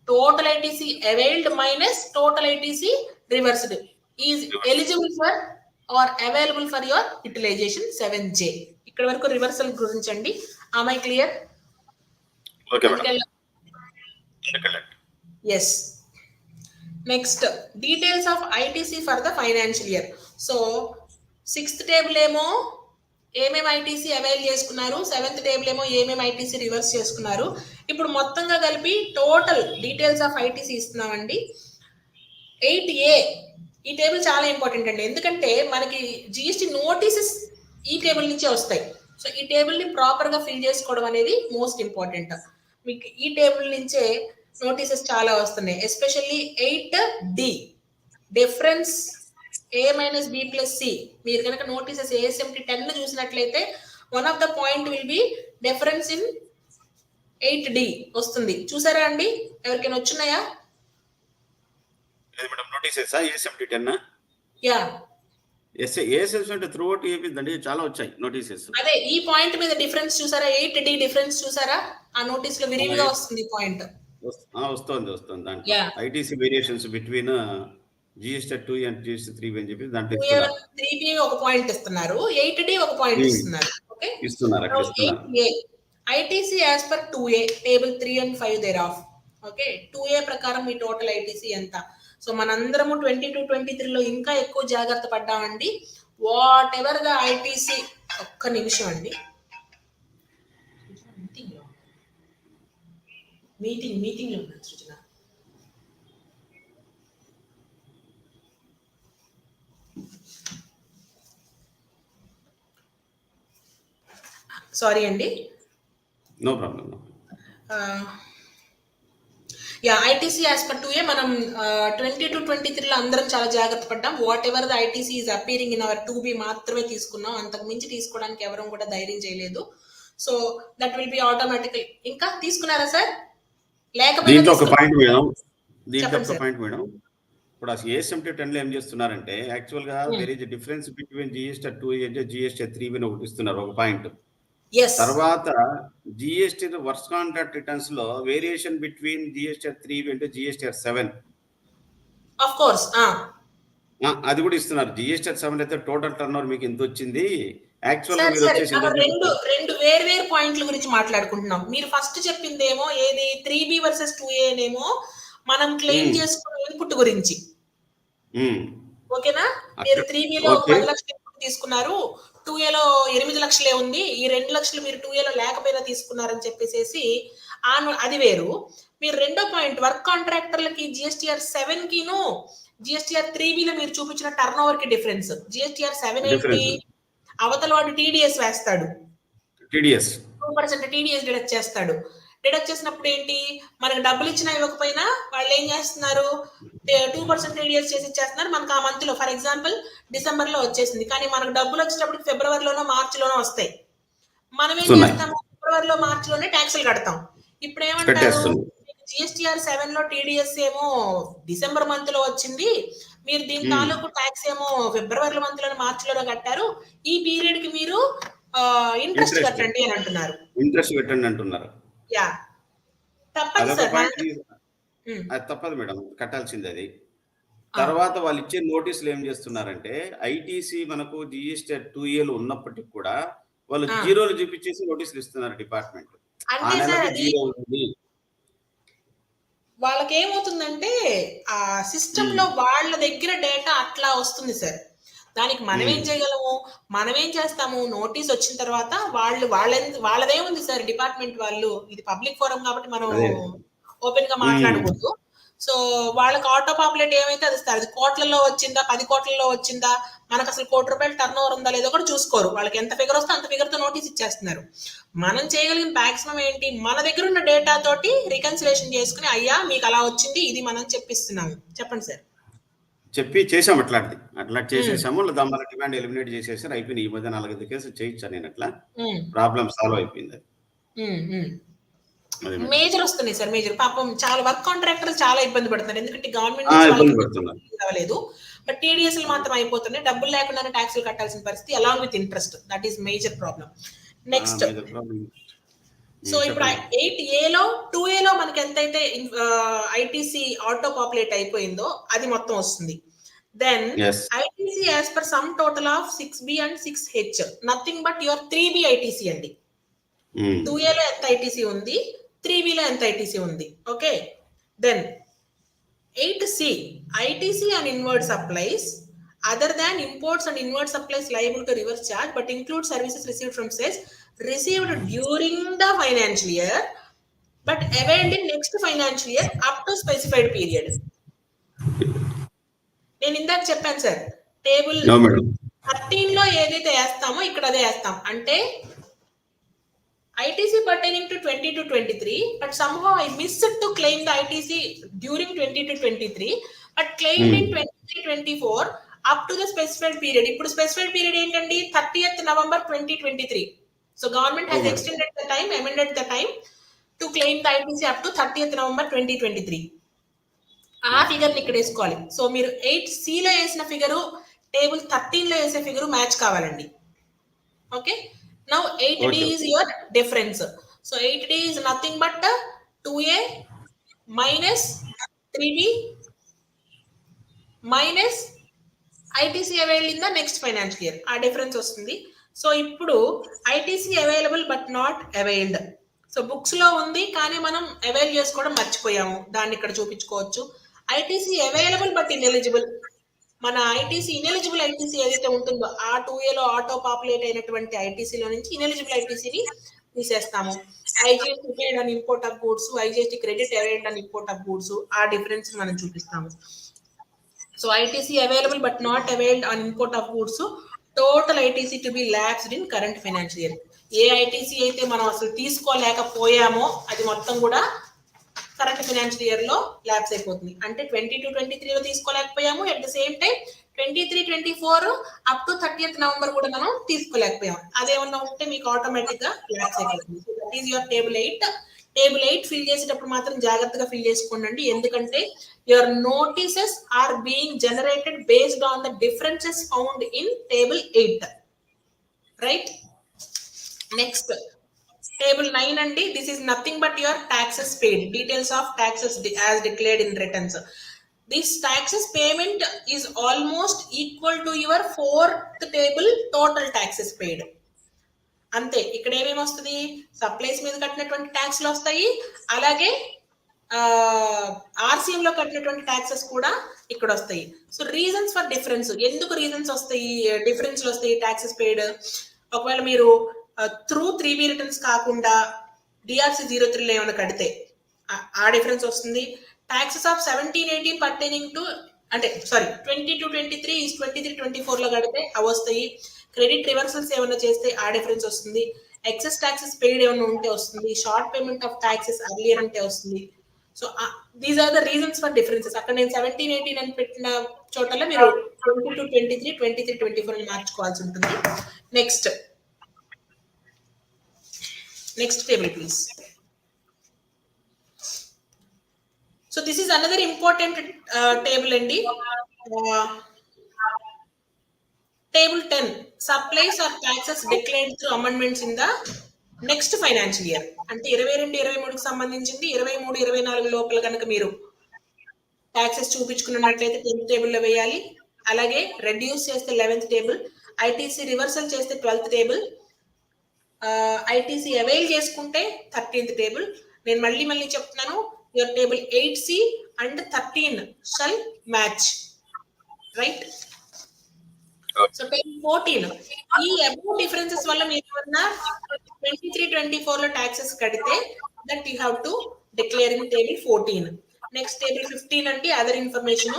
total ITC availed minus total ITC reversed is eligible for or available for your utilization 7J. ఇక్కడ వరకు reversal గురించి అండి. Am I clear? Yes. Next details of ITC for the financial year. So 6th table ఏమో ఏమేమి ITC avail చేసుకున్నారు, 7th table ఏమో ఏమేమి ITC reverse చేసుకున్నారు. ఇప్పుడు మొత్తంగా కలిపి టోటల్ డీటెయిల్స్ ఆఫ్ ఐటీసీ ఇస్తున్నామండి. 8A ఈ టేబుల్ చాలా ఇంపార్టెంట్ అండి, ఎందుకంటే మనకి జిఎస్టి నోటీసెస్ ఈ టేబుల్ నుంచే వస్తాయి. సో ఈ టేబుల్ ని ప్రాపర్ గా ఫిల్ చేసుకోవడం అనేది మోస్ట్ ఇంపార్టెంట్. మీకు ఈ టేబుల్ నుంచే నోటీసెస్ చాలా వస్తున్నాయి, especially 8D difference A - B + C. మీరు కనుక నోటీసెస్ ASMT 10 చూసినట్లయితే one of the point will be difference in 8D వస్తుంది. చూసారా అండి? ఎవరికైనా వచ్చున్నాయా? నోటీసెస్ ASMT 10 యా, అంటే త్రూ అవుట్ ఏపీ అండి, చాలా వచ్చాయి నోటీసెస్. అదే ఈ పాయింట్ మీద డిఫరెన్స్ చూసారా? 8D డిఫరెన్స్ చూసారా? ఆ నోటీస్ లో విరివిగా వస్తుంది పాయింట్. వస్తుంది దాంట్లో yeah ITC variations between GSTR-2 and GSTR-3 అని చెప్పి దాంట్లో ఇస్తున్నారు. 3B ఒక పాయింట్ ఇస్తున్నారు, 8D ఒక పాయింట్ ఇస్తున్నారు. ఓకే, ఇస్తున్నారు అక్కడ ఇస్తున్నారు. 8A ITC as per 2A table 3 and 5 thereof. Okay, 2A ప్రకారం మీ టోటల్ ఐటీసీ ఎంత? సో మనందరము 22-23 లో ఇంకా ఎక్కువ జాగ్రత్త పడ్డామండి. వాట్ ఎవర్ ద ఐటీసీ, ఒక్క నిమిషం అండి, మీటింగ్ లో ఉన్నాను సృజన. సారీ అండి. No problem. Ya, ITC as per 2A మనం 22-23 లో అందరం చాలా జాగ్రత్త పడ్డాం. Whatever the ITC is appearing in our 2B మాత్రమే తీసుకున్నాం, అంతకు మించి తీసుకోవడానికి ఎవరం కూడా ధైర్యం చేయలేదు. So that will be automatical. ఇంకా తీసుకున్నారా సార్? దీంట్లో ఒక లేకపోతే పాయింట్ మేడం, ఇప్పుడు ఆ GSTR-10 లో ఏం చేస్తున్నారంటే యాక్చువల్ గా వెరీ డిఫరెన్స్ బిట్వీన్ GSTR-2 అంటే GSTR-3 ఒకటి ఇస్తున్నారు ఒక పాయింట్. తర్వాత GST వర్క్స్ కాంట్రాక్ట్ రిటర్న్స్ లో వేరియేషన్ బిట్వీన్ GSTR-3 అంటే GSTR-7 ఆఫ్ కోర్స్ అది కూడా ఇస్తున్నారు. GSTR-7 అయితే టోటల్ టర్న్ ఓవర్ మీకు ఎంత వచ్చింది, యాక్చువల్ గా మీరు సరే, వచ్చేసి రెండు వేరు పాయింట్ల గురించి మాట్లాడుకుంటున్నాం. మీరు ఫస్ట్ చెప్పిందేమో ఏది 3B వర్సెస్ 2A నేమో మనం క్లెయిమ్ చేసుకున్న ఇన్పుట్ గురించి. ఓకేనా, మీరు 3B లో 10 లక్షలు ఇన్పుట్ తీసుకున్నారు, 2A లో 8 లక్షలే ఉంది, ఈ 2 లక్షలు మీరు 2A లో లేకపోయినా తీసుకున్నారని చెప్పేసి అది వేరు. మీరు రెండో పాయింట్ వర్క్ కాంట్రాక్టర్లకి GSTR-7 కిను GSTR-3B లో మీరు చూపించిన టర్న్ ఓవర్ కి డిఫరెన్స్. GSTR-7 ఏంటి, అవతల వాడు టీడీఎస్ వేస్తాడు, 2% టీడీఎస్ డిడక్ట్ చేస్తాడు. డిడక్ట్ చేసినప్పుడు ఏంటి, మనకి డబ్బులు ఇచ్చినా ఇవ్వకపోయినా వాళ్ళు ఏం చేస్తున్నారు, 2% టీడీఎస్ చేసి ఇచ్చేస్తున్నారు. మనకు ఆ మంత్ లో ఫర్ ఎగ్జాంపుల్ డిసెంబర్ లో వచ్చేసింది, కానీ మనకు డబ్బులు వచ్చేటప్పుడు ఫిబ్రవరిలోనో మార్చిలోనో వస్తాయి. మనం ఏం చేస్తాము, ఫిబ్రవరిలో మార్చిలోనే ట్యాక్సులు కడతాం. ఇప్పుడు ఏమంటారు, GSTR-7 లో టీడీఎస్ ఏమో డిసెంబర్ మంత్ లో వచ్చింది, మీరు దీని తాలూకు ట్యాక్స్ ఏమో ఫిబ్రవరి మంత్ లో మార్చిలోనే కట్టారు, ఈ పీరియడ్ కి మీరు ఇంట్రెస్ట్ కట్టండి అని అంటున్నారు. యా, తప్పదు సార్, అది తప్పదు మేడం, కట్టాల్సింది అది. తర్వాత వాళ్ళు ఇచ్చే నోటీసులు ఏం చేస్తున్నారంటే ఐటీసీ మనకు GSTR-2A లో ఉన్నప్పటికీ కూడా వాళ్ళు జీరోలు చూపించేసి నోటీసులు ఇస్తున్నారు డిపార్ట్మెంట్. వాళ్ళకి ఏమవుతుందంటే ఆ సిస్టమ్ లో వాళ్ళ దగ్గర డేటా అట్లా వస్తుంది సార్. దానికి మనం ఏం చేయగలము, మనం ఏం చేస్తాము, నోటీస్ వచ్చిన తర్వాత వాళ్ళదేముంది సార్, డిపార్ట్మెంట్ వాళ్ళు, ఇది పబ్లిక్ ఫోరం కాబట్టి మనం ఓపెన్ గా మాట్లాడకూడదు. సో వాళ్ళకి ఆటో పాపులేట్ ఏమైతే అది ఇస్తారు, అది కోట్లలో వచ్చిందా 10 కోట్లలో వచ్చిందా, మనకు అసలు ₹1 కోటి టర్న్ ఓవర్ ఉందా లేదో కూడా చూసుకోరు. వాళ్ళకి ఎంత ఫిగర్ వస్తే అంత ఫిగర్ తో నోటీస్ ఇచ్చేస్తున్నారు. మనం చేయగలిగిన మాక్సిమం ఏంటి, మన దగ్గర ఉన్న డేటా తోటి రికన్సిలేషన్ చేసుకుని అయ్యా మీకు అలా వచ్చింది ఇది మనం చెప్పిస్తున్నాము. చెప్పండి సార్. చెప్పి చేసాం, అట్లా చేసేసాము. దాని డిమాండ్ ఎలిమినేట్ చేసేసారు, అయిపోయింది. ఈ మధ్య 4-5 కేసులు చేయించాను నేను, అట్లా ప్రాబ్లం సాల్వ్ అయిపోయింది. మేజర్ వస్తున్నాయి సార్, మేజర్ పాపం చాలా వర్క్ కాంట్రాక్టర్ చాలా ఇబ్బంది పడుతున్నారు, ఎందుకంటే గవర్నమెంట్ అవ్వలేదు, బట్ టీడీఎస్ మాత్రం అయిపోతున్నాయి, డబ్బులు లేకుండానే ట్యాక్సులు కట్టాల్సిన పరిస్థితి, along with interest. That is major problem. Next, so ఇప్పుడు 8A లో 2A లో మనకి ఎంతైతే ఐటీసీ ఆటో పాపులేట్ అయిపోయిందో అది మొత్తం వస్తుంది. Then ITC as per sum total of 6B and 6H, nothing but your 3B ITC అండి. 2A లో ఎంత ఐటీసీ ఉంది, 3B లో ఎంత ఐటీసీ ఉంది. Okay, then 8C ITC and inward supplies other than imports and inward supplies liable to reverse charge but include services received from sales received during the financial year but availed in next financial year up to specified period. నేను ఇందాక చెప్పాను sir, table 13 లో ఏదైతే వేస్తామో ఇక్కడ అదే వేస్తాం. అంటే ITC pertaining to 20-23, but somehow I missed to claim the ITC during 20-23, but claimed in 23-24 up to the specified period. ఇప్పుడు specified period ఏంటండి, 30th November 2023. So government has extended the time, amended the time to claim the ITC up to 30th November 2023. ఆ figure ని ఇక్కడ వేసుకోవాలి. So మీరు 8C లో వేసిన figure table 13 లో వేసే ఫిగరు మ్యాచ్ కావాలండి. Okay, now 8D is your difference. So 8D is nothing but 2A minus 3B minus ITC availed in the next financial year. ఆ డిఫరెన్స్ వస్తుంది. సో ఇప్పుడు ITC available but not availed. So books లో ఉంది కానీ మనం avail చేసుకోవడం మర్చిపోయాము. దాన్ని ఇక్కడ చూపించుకోవచ్చు. ITC available but ineligible. మన ఐటీసీ ఇన్ఎలిజిబుల్ ఐటీసీ ఏదైతే ఉంటుందో ఆ 2Aలో ఆటో పాపులేట్ అయినటువంటి ఐటీసీలో నుంచి ఇన్ఎలిజిబుల్ ఐటీసీని తీసేస్తాము. IGST paid and import of goods, IGST credit availed and import of goods, ఆ డిఫరెన్స్ మనం చూపిస్తాము. So ITC available but not availed on import of goods. Total ITC to be lapsed in current financial year. ఏ ITC అయితే మనం అసలు తీసుకోలేకపోయామో అది మొత్తం కూడా కరెంట్ ఫైనాన్షియల్ ఇయర్ లో ల్యాప్స్ అయిపోతుంది. అంటే 22-23 లో తీసుకోలేకపోయాము. At the same time 23-24 up to 30th November కూడా మనం తీసుకోలేకపోయాము. అదేమన్నా ఉంటే మీకు ఆటోమేటిక్ గా ల్యాప్స్ అయిపోతుంది. So that is your table 8. Table 8 fill చేసేటప్పుడు మాత్రం జాగ్రత్తగా ఫిల్ చేసుకోండి. ఎందుకంటే your notices are being generated based on the differences found in table 8. Right. Next table 9 అండి. This is nothing but your taxes paid, details of taxes as declared in returns. This taxes payment is almost equal to your 4th table total taxes paid. అంతే. ఇక్కడ ఏమేమి వస్తుంది? Supplies మీద కట్టినటువంటి ట్యాక్స్లు వస్తాయి, అలాగే ఆర్సీఎం లో కట్టినటువంటి ట్యాక్సెస్ కూడా ఇక్కడ వస్తాయి. సో రీజన్స్ ఫర్ డిఫరెన్స్, ఎందుకు రీజన్స్ వస్తాయి, డిఫరెన్స్ వస్తాయి ట్యాక్సెస్ పెయిడ్? ఒకవేళ మీరు త్రూ 3B రిటర్న్స్ కాకుండా DRC 03 ఏమైనా కడితే ఆ డిఫరెన్స్ వస్తుంది. ట్యాక్సెస్ ఆఫ్ 17-18 పర్టైనింగ్ టు, అంటే సారీ 22-23 ఈస్ 23-24 లో కడితే అవి వస్తాయి. క్రెడిట్ రివర్సల్స్ ఏమైనా చేస్తే ఆ డిఫరెన్స్ వస్తుంది. ఎక్సెస్ ట్యాక్సెస్ పెయిడ్ ఏమైనా ఉంటే వస్తుంది. Short payment of taxes earlier అంటే వస్తుంది. So these are the reasons for differences. అక్కడ నేను 17-18 అని పెట్టిన చోటలో మీరు 22-23, 23-24 అని మార్చుకోవాల్సి ఉంటుంది. Next table please. So this is another important table andi. Table 10, supplies or taxes declared through amendments in the next financial year. అంటే 22-23 కి సంబంధించింది 23-24 లోపల కనుక మీరు ట్యాక్సెస్ చూపించుకున్నట్లయితే 10th టేబుల్ లో వేయాలి. అలాగే రెడ్యూస్ చేస్తే 11th టేబుల్, ఐటీసీ రివర్సల్ చేస్తే 12th టేబుల్, ఐటీసీ అవైల్ చేసుకుంటే 13th టేబుల్. నేను మళ్ళీ చెప్తున్నాను, your table 8C and 13 shall match. Right. So table 14, ఈ అబౌవ్ డిఫరెన్సెస్ వల్ల మీరు ఏమన్నా 23-24 లో ట్యాక్సెస్ కడితే that you have to declare in table 14. Next table 15 అంటే అదర్ ఇన్ఫర్మేషన్.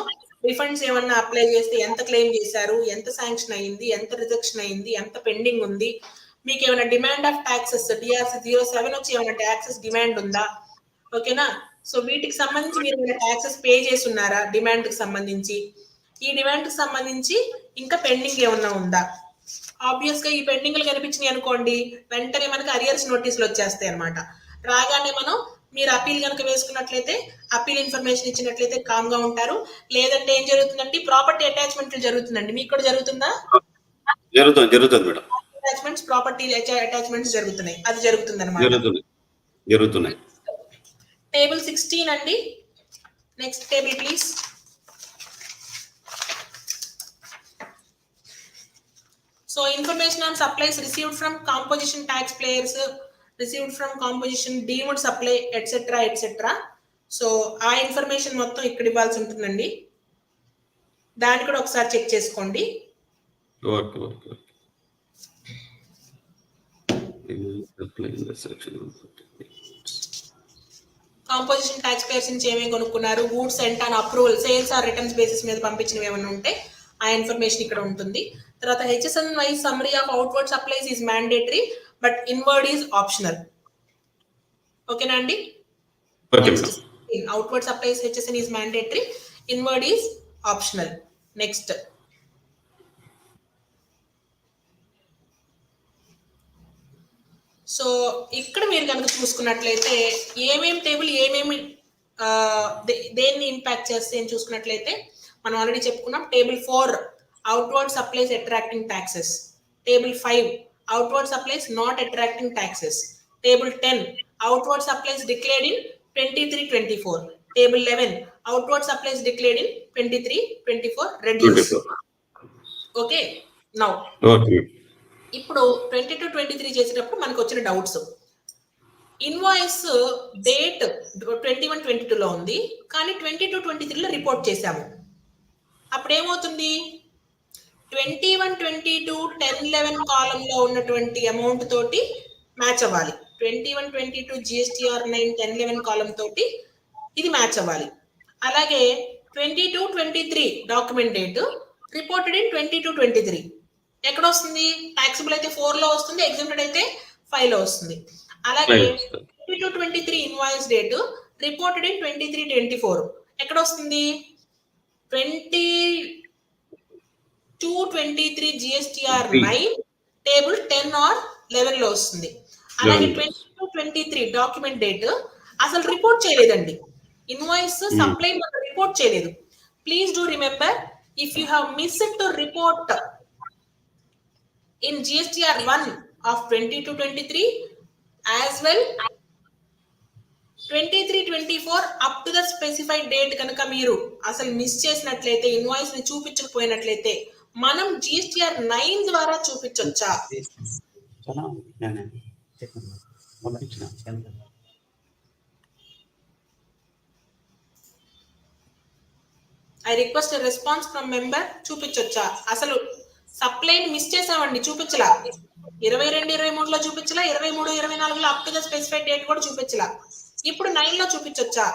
రిఫండ్స్ ఏమన్నా అప్లై చేస్తే ఎంత క్లెయిమ్ చేశారు, ఎంత శాంక్షన్ అయింది, ఎంత రిజెక్షన్ అయింది, ఎంత పెండింగ్ ఉంది, మీకు ఏమైనా డిమాండ్ ఆఫ్ ట్యాక్సెస్ DRC 07 వచ్చి ఏమైనా ట్యాక్సెస్ డిమాండ్ ఉందా, ఓకేనా? సో వీటికి సంబంధించి మీరు ఏమైనా ట్యాక్సెస్ పే చేసి ఉన్నారా డిమాండ్ కి సంబంధించి, ఈ డిమాండ్ కి సంబంధించి ఇంకా పెండింగ్ ఏమన్నా ఉందా. ఆబ్వియస్ గా ఈ పెండింగ్లు కనిపించినాయి అనుకోండి, వెంటనే మనకి అరియర్స్ నోటీసులు వచ్చేస్తాయి అనమాట. రాగానే మనం మీరు అపీల్ కనుక వేసుకున్నట్లయితే, అపీల్ ఇన్ఫర్మేషన్ ఇచ్చినట్లయితే కామ్ గా ఉంటారు. లేదంటే ఏం జరుగుతుందంటే ప్రాపర్టీ అటాచ్మెంట్ జరుగుతుందండి. మీకు కూడా జరుగుతుందా? జరుగుతుంది మేడం. అటాచ్మెంట్స్, ప్రాపర్టీ అటాచ్మెంట్స్ జరుగుతున్నాయి, అది జరుగుతుంది అనమాట. జరుగుతున్నాయి. టేబుల్ 16 అండి. Next table please. So information on supplies received from composition tax players, received from composition deemed supply etcetera. So ఆ ఇన్ఫర్మేషన్ మొత్తం ఇక్కడ ఇవ్వాల్సి ఉంటుందండి. దాన్ని కూడా ఒకసారి చెక్ చేసుకోండి. కాంపోజిషన్ ట్యాక్స్ పేయర్స్ నుంచి ఏమేమి కొనుక్కున్నారు, goods sent on approval, sales or returns basis మీద పంపించినవి ఏమైనా ఉంటే ఆ ఇన్ఫర్మేషన్ ఇక్కడ ఉంటుంది. తర్వాత HSN wise summary of outward supplies is mandatory but inward is optional. ఓకేనా అండి? Outward supplies HSN is mandatory, inward is optional. Next so ఇక్కడ మీరు కనుక చూసుకున్నట్లయితే ఏమేమి టేబుల్ ఏమేమి దేన్ని ఇంపాక్ట్ చేస్తే అని చూసుకున్నట్లయితే మనం ఆల్రెడీ చెప్పుకున్నాం. Table 4 outward supplies attracting taxes, table 5 outward supplies not attracting taxes, table 10 outward supplies declared in 23-24, Table 11, outward supplies declared in 23-24 reduced. 24. Okay, now okay. ఇప్పుడు 22-23 చేసేటప్పుడు మనకు వచ్చిన డౌట్స్. ఇన్వాయిస్ డేట్ 21-22లో ఉంది, కానీ 22-23లో రిపోర్ట్ చేశాము. అప్పుడు ఏమవుతుంది? 21-22 10-11 కాలంలో ఉన్నటువంటి అమౌంట్ తోటి మ్యాచ్ అవ్వాలి. 21-22 GSTR-9 10-11 కాలం తోటి ఇది మ్యాచ్ అవ్వాలి. అలాగే 22-23 డాక్యుమెంట్ డేట్ రిపోర్టెడ్ ఇన్ 22-23 ఎక్కడ వస్తుంది? టాక్సిబుల్ అయితే 4 లో వస్తుంది, ఎగ్జామ్టెడ్ అయితే 5 లో వస్తుంది. అలాగే 22-23 ఇన్వాయిస్ డేట్ రిపోర్టెడ్ ఇన్ 23-24 ఎక్కడ వస్తుంది? 22-23 GSTR-9 టేబుల్ 10 ఆర్ 11 లో వస్తుంది. అలాగే 22-23 డాక్యుమెంట్ డేట్ అసలు రిపోర్ట్ చేయలేదండి. ఇన్వాయిస్ సప్లై రిపోర్ట్ చేయలేదు. Please do remember, if you have missed to report in GSTR-1 of 22-23 as well 23-24 up to the specified date కనుక మీరు అసలు మిస్ చేసినట్లయితే, ఇన్వాయిస్ ని చూపించకపోయినట్లయితే మనం GSTR-9 ద్వారా చూపించొచ్చా? I request response from member. చూపించొచ్చా? అసలు సప్లైని మిస్ చేసామండి, చూపించలా. 22-23లో చూపించలా, 23-24లో up to the specified date కూడా చూపించలా. ఇప్పుడు 9 లో చూపించొచ్చా?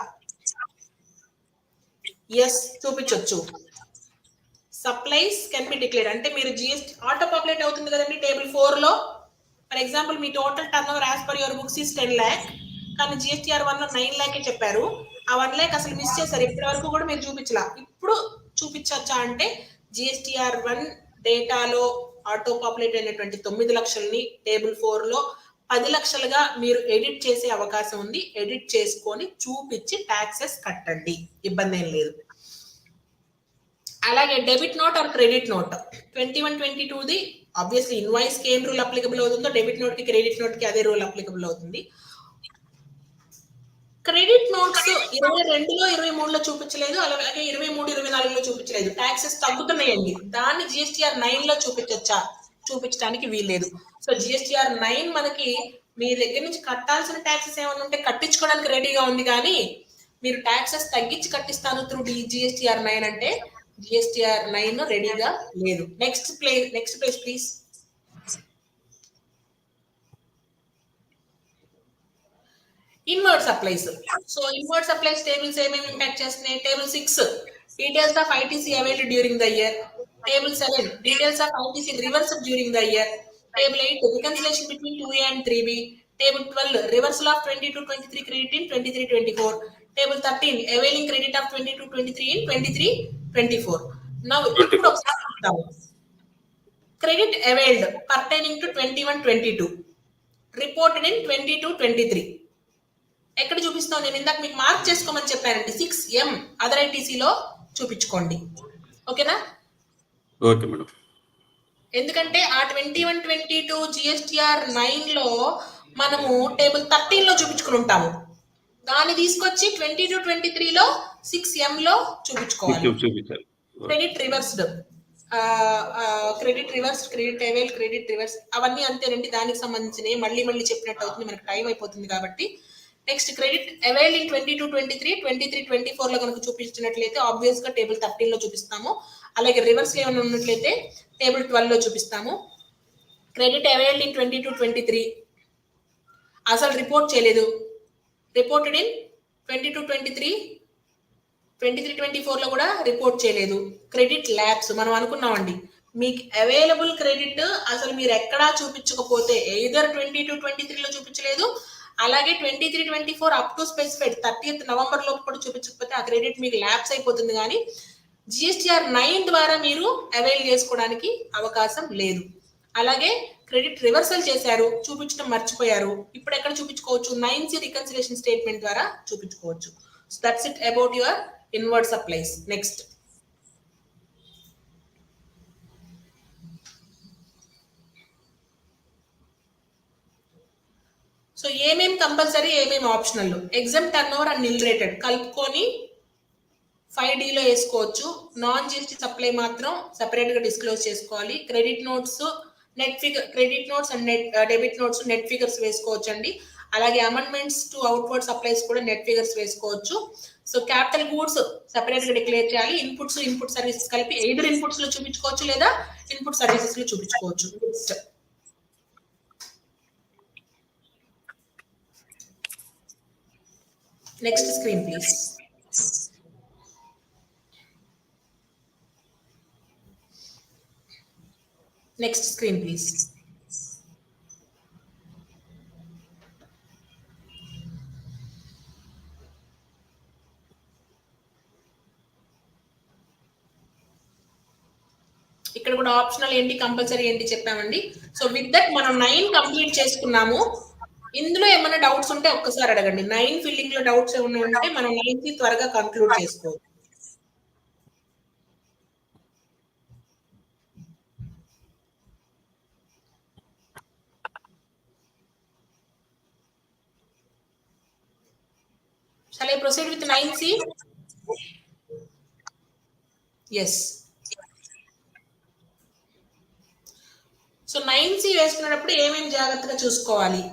ఎస్, చూపించొచ్చు. సప్లైస్ కెన్ బి డిక్లేర్ అంటే మీరు GST ఆటో పాపులేట్ అవుతుంది కదండి టేబుల్ 4 లో. For example me total turn over as per your books is 10 lakh, కానీ GSTR-1 లో 9 lakh చెప్పారు. ఆ 1 lakh అసలు మిస్ చేశారు, ఇప్పటి వరకు కూడా మీరు చూపించలా. ఇప్పుడు చూపించొచ్చా అంటే GSTR-1 డేటాలో ఆటో పాపులేట్ అయినటువంటి 9 లక్షల్ని టేబుల్ 4 లో 10 లక్షలుగా మీరు ఎడిట్ చేసే అవకాశం ఉంది. ఎడిట్ చేసుకొని చూపించి ట్యాక్సెస్ కట్టండి, ఇబ్బంది ఏం లేదు. అలాగే debit note or credit note 21-22ది ఆబ్వియస్లీ ఇన్వాయిస్ కి ఏం రూల్ అప్లికబుల్ అవుతుందో డెబిట్ నోట్ కి క్రెడిట్ నోట్ కి అదే రూల్ అప్లికబుల్ అవుతుంది. క్రెడిట్ నోట్స్ 22లో 23లో చూపించలేదు, అలాగే 23-24లో చూపించలేదు. ట్యాక్సెస్ తగ్గుతున్నాయండి. దాన్ని GSTR-9 లో చూపించొచ్చా? చూపించడానికి వీల్లేదు. సో GSTR-9 మనకి మీ దగ్గర నుంచి కట్టాల్సిన ట్యాక్సెస్ ఏమైనా ఉంటే కట్టించుకోవడానికి రెడీగా ఉంది, కానీ మీరు ట్యాక్సెస్ తగ్గించి కట్టిస్తాను త్రూ GSTR-9 అంటే GSTR-9 రెడీగా లేదు. Next place please. Inward supplies. So inward supplies tables ఏమేమి ఇంపాక్ట్ చేస్తున్నాయి? Table 6 details of ITC availed during the year. Table 7 details of ITC reverse during the year. Table 8 reconciliation between 2A and 3B. Table 12 reversal of 22-23 credit in 23-24. Table 13 availing credit of 22-23 in 23-24. Now ఇప్పుడు ఒకసారి చూద్దాం. Credit availed pertaining to 21-22 reported in 22-23 ఎక్కడ చూపిస్తాం? నేను ఇందాక మీకు mark చేసుకోమని చెప్పానండి. 6M అదర్ ITCలో చూపించుకోండి, ఓకేనా? Okay madam. ఎందుకంటే ఆ 21-22 GSTR-9లో మనము టేబుల్ 13లో చూపించుకుని ఉంటాము. దాన్ని తీసుకొచ్చి 22-23లో 6Mలో చూపించుకోవాలి. Credit reversed, credit reverse, credit avail, credit reverse అవన్నీ అంతేనండి. దానికి సంబంధించినవి మళ్ళీ చెప్పినట్టు అవుతుంది, మనకు టైం అయిపోతుంది కాబట్టి. నెక్స్ట్ క్రెడిట్ అవైల్ ఇన్ 22-23 23-24లో కనుక చూపించినట్లయితే ఆబ్వియస్ గా టేబుల్ 13లో చూపిస్తాము. అలాగే రివర్స్ ఏమైనా ఉన్నట్లయితే టేబుల్ 12లో చూపిస్తాము. క్రెడిట్ అవైల్డ్ ఇన్ 22-23 అసలు రిపోర్ట్ చేయలేదు, రిపోర్టెడ్ ఇన్ 22-23 23-24లో కూడా రిపోర్ట్ చేయలేదు. క్రెడిట్ ల్యాబ్స్ మనం అనుకున్నామండి, మీకు అవైలబుల్ క్రెడిట్ అసలు మీరు ఎక్కడా చూపించకపోతే ఎయిదర్ 22-23లో చూపించలేదు, అలాగే 23-24 up to specified 30th November లోపు కూడా చూపించకపోతే ఆ క్రెడిట్ మీకు ల్యాబ్స్ అయిపోతుంది, కానీ GSTR-9 ద్వారా మీరు అవైల్ చేసుకోవడానికి అవకాశం లేదు. అలాగే క్రెడిట్ రివర్సల్ చేశారు, చూపించడం మర్చిపోయారు, ఇప్పుడు ఎక్కడ చూపించుకోవచ్చు? 9C రికన్సిలేషన్ స్టేట్మెంట్ ద్వారా చూపించుకోవచ్చు. So that's it about your inward supplies. Next so ఏమేమి కంపల్సరీ, ఏమేమి optional, exam turn over and nil rated కలుపుకొని 5Dలో వేసుకోవచ్చు. నాన్ జిఎస్టీ సప్లై మాత్రం సెపరేట్గా డిస్క్లోజ్ చేసుకోవాలి. Credit notes and debit notes net figures వేసుకోవచ్చు అండి. అలాగే అమెండ్మెంట్స్ టు అవుట్వర్డ్ సప్లైస్ కూడా నెట్ ఫిగర్స్ వేసుకోవచ్చు. సో క్యాపిటల్ గూడ్స్ సెపరేట్ గా డిక్లేర్ చేయాలి. ఇన్పుట్ సర్వీసెస్ కలిపి ఎయిదర్ ఇన్పుట్స్ లో చూపించుకోవచ్చు లేదా ఇన్పుట్ సర్వీసెస్ లో చూపించుకోవచ్చు. Next screen please. Next screen please. ఇక్కడ కూడా ఆప్షనల్ ఏంటి, కంపల్సరీ ఏంటి చెప్పామండి. సో విత్ దట్ మనం 9 కంప్లీట్ చేసుకున్నాము. ఇందులో ఏమైనా డౌట్స్ ఉంటే ఒక్కసారి అడగండి. 9 ఫిల్లింగ్ లో డౌట్స్ ఏమైనా ఉంటే మనం 9కి త్వరగా కంక్లూడ్ చేసుకోవచ్చు. Shall I proceed with 9C? Yes. So 9C వేసుకున్నప్పుడు ఏమేమి జాగ్రత్తగా చూసుకోవాలి?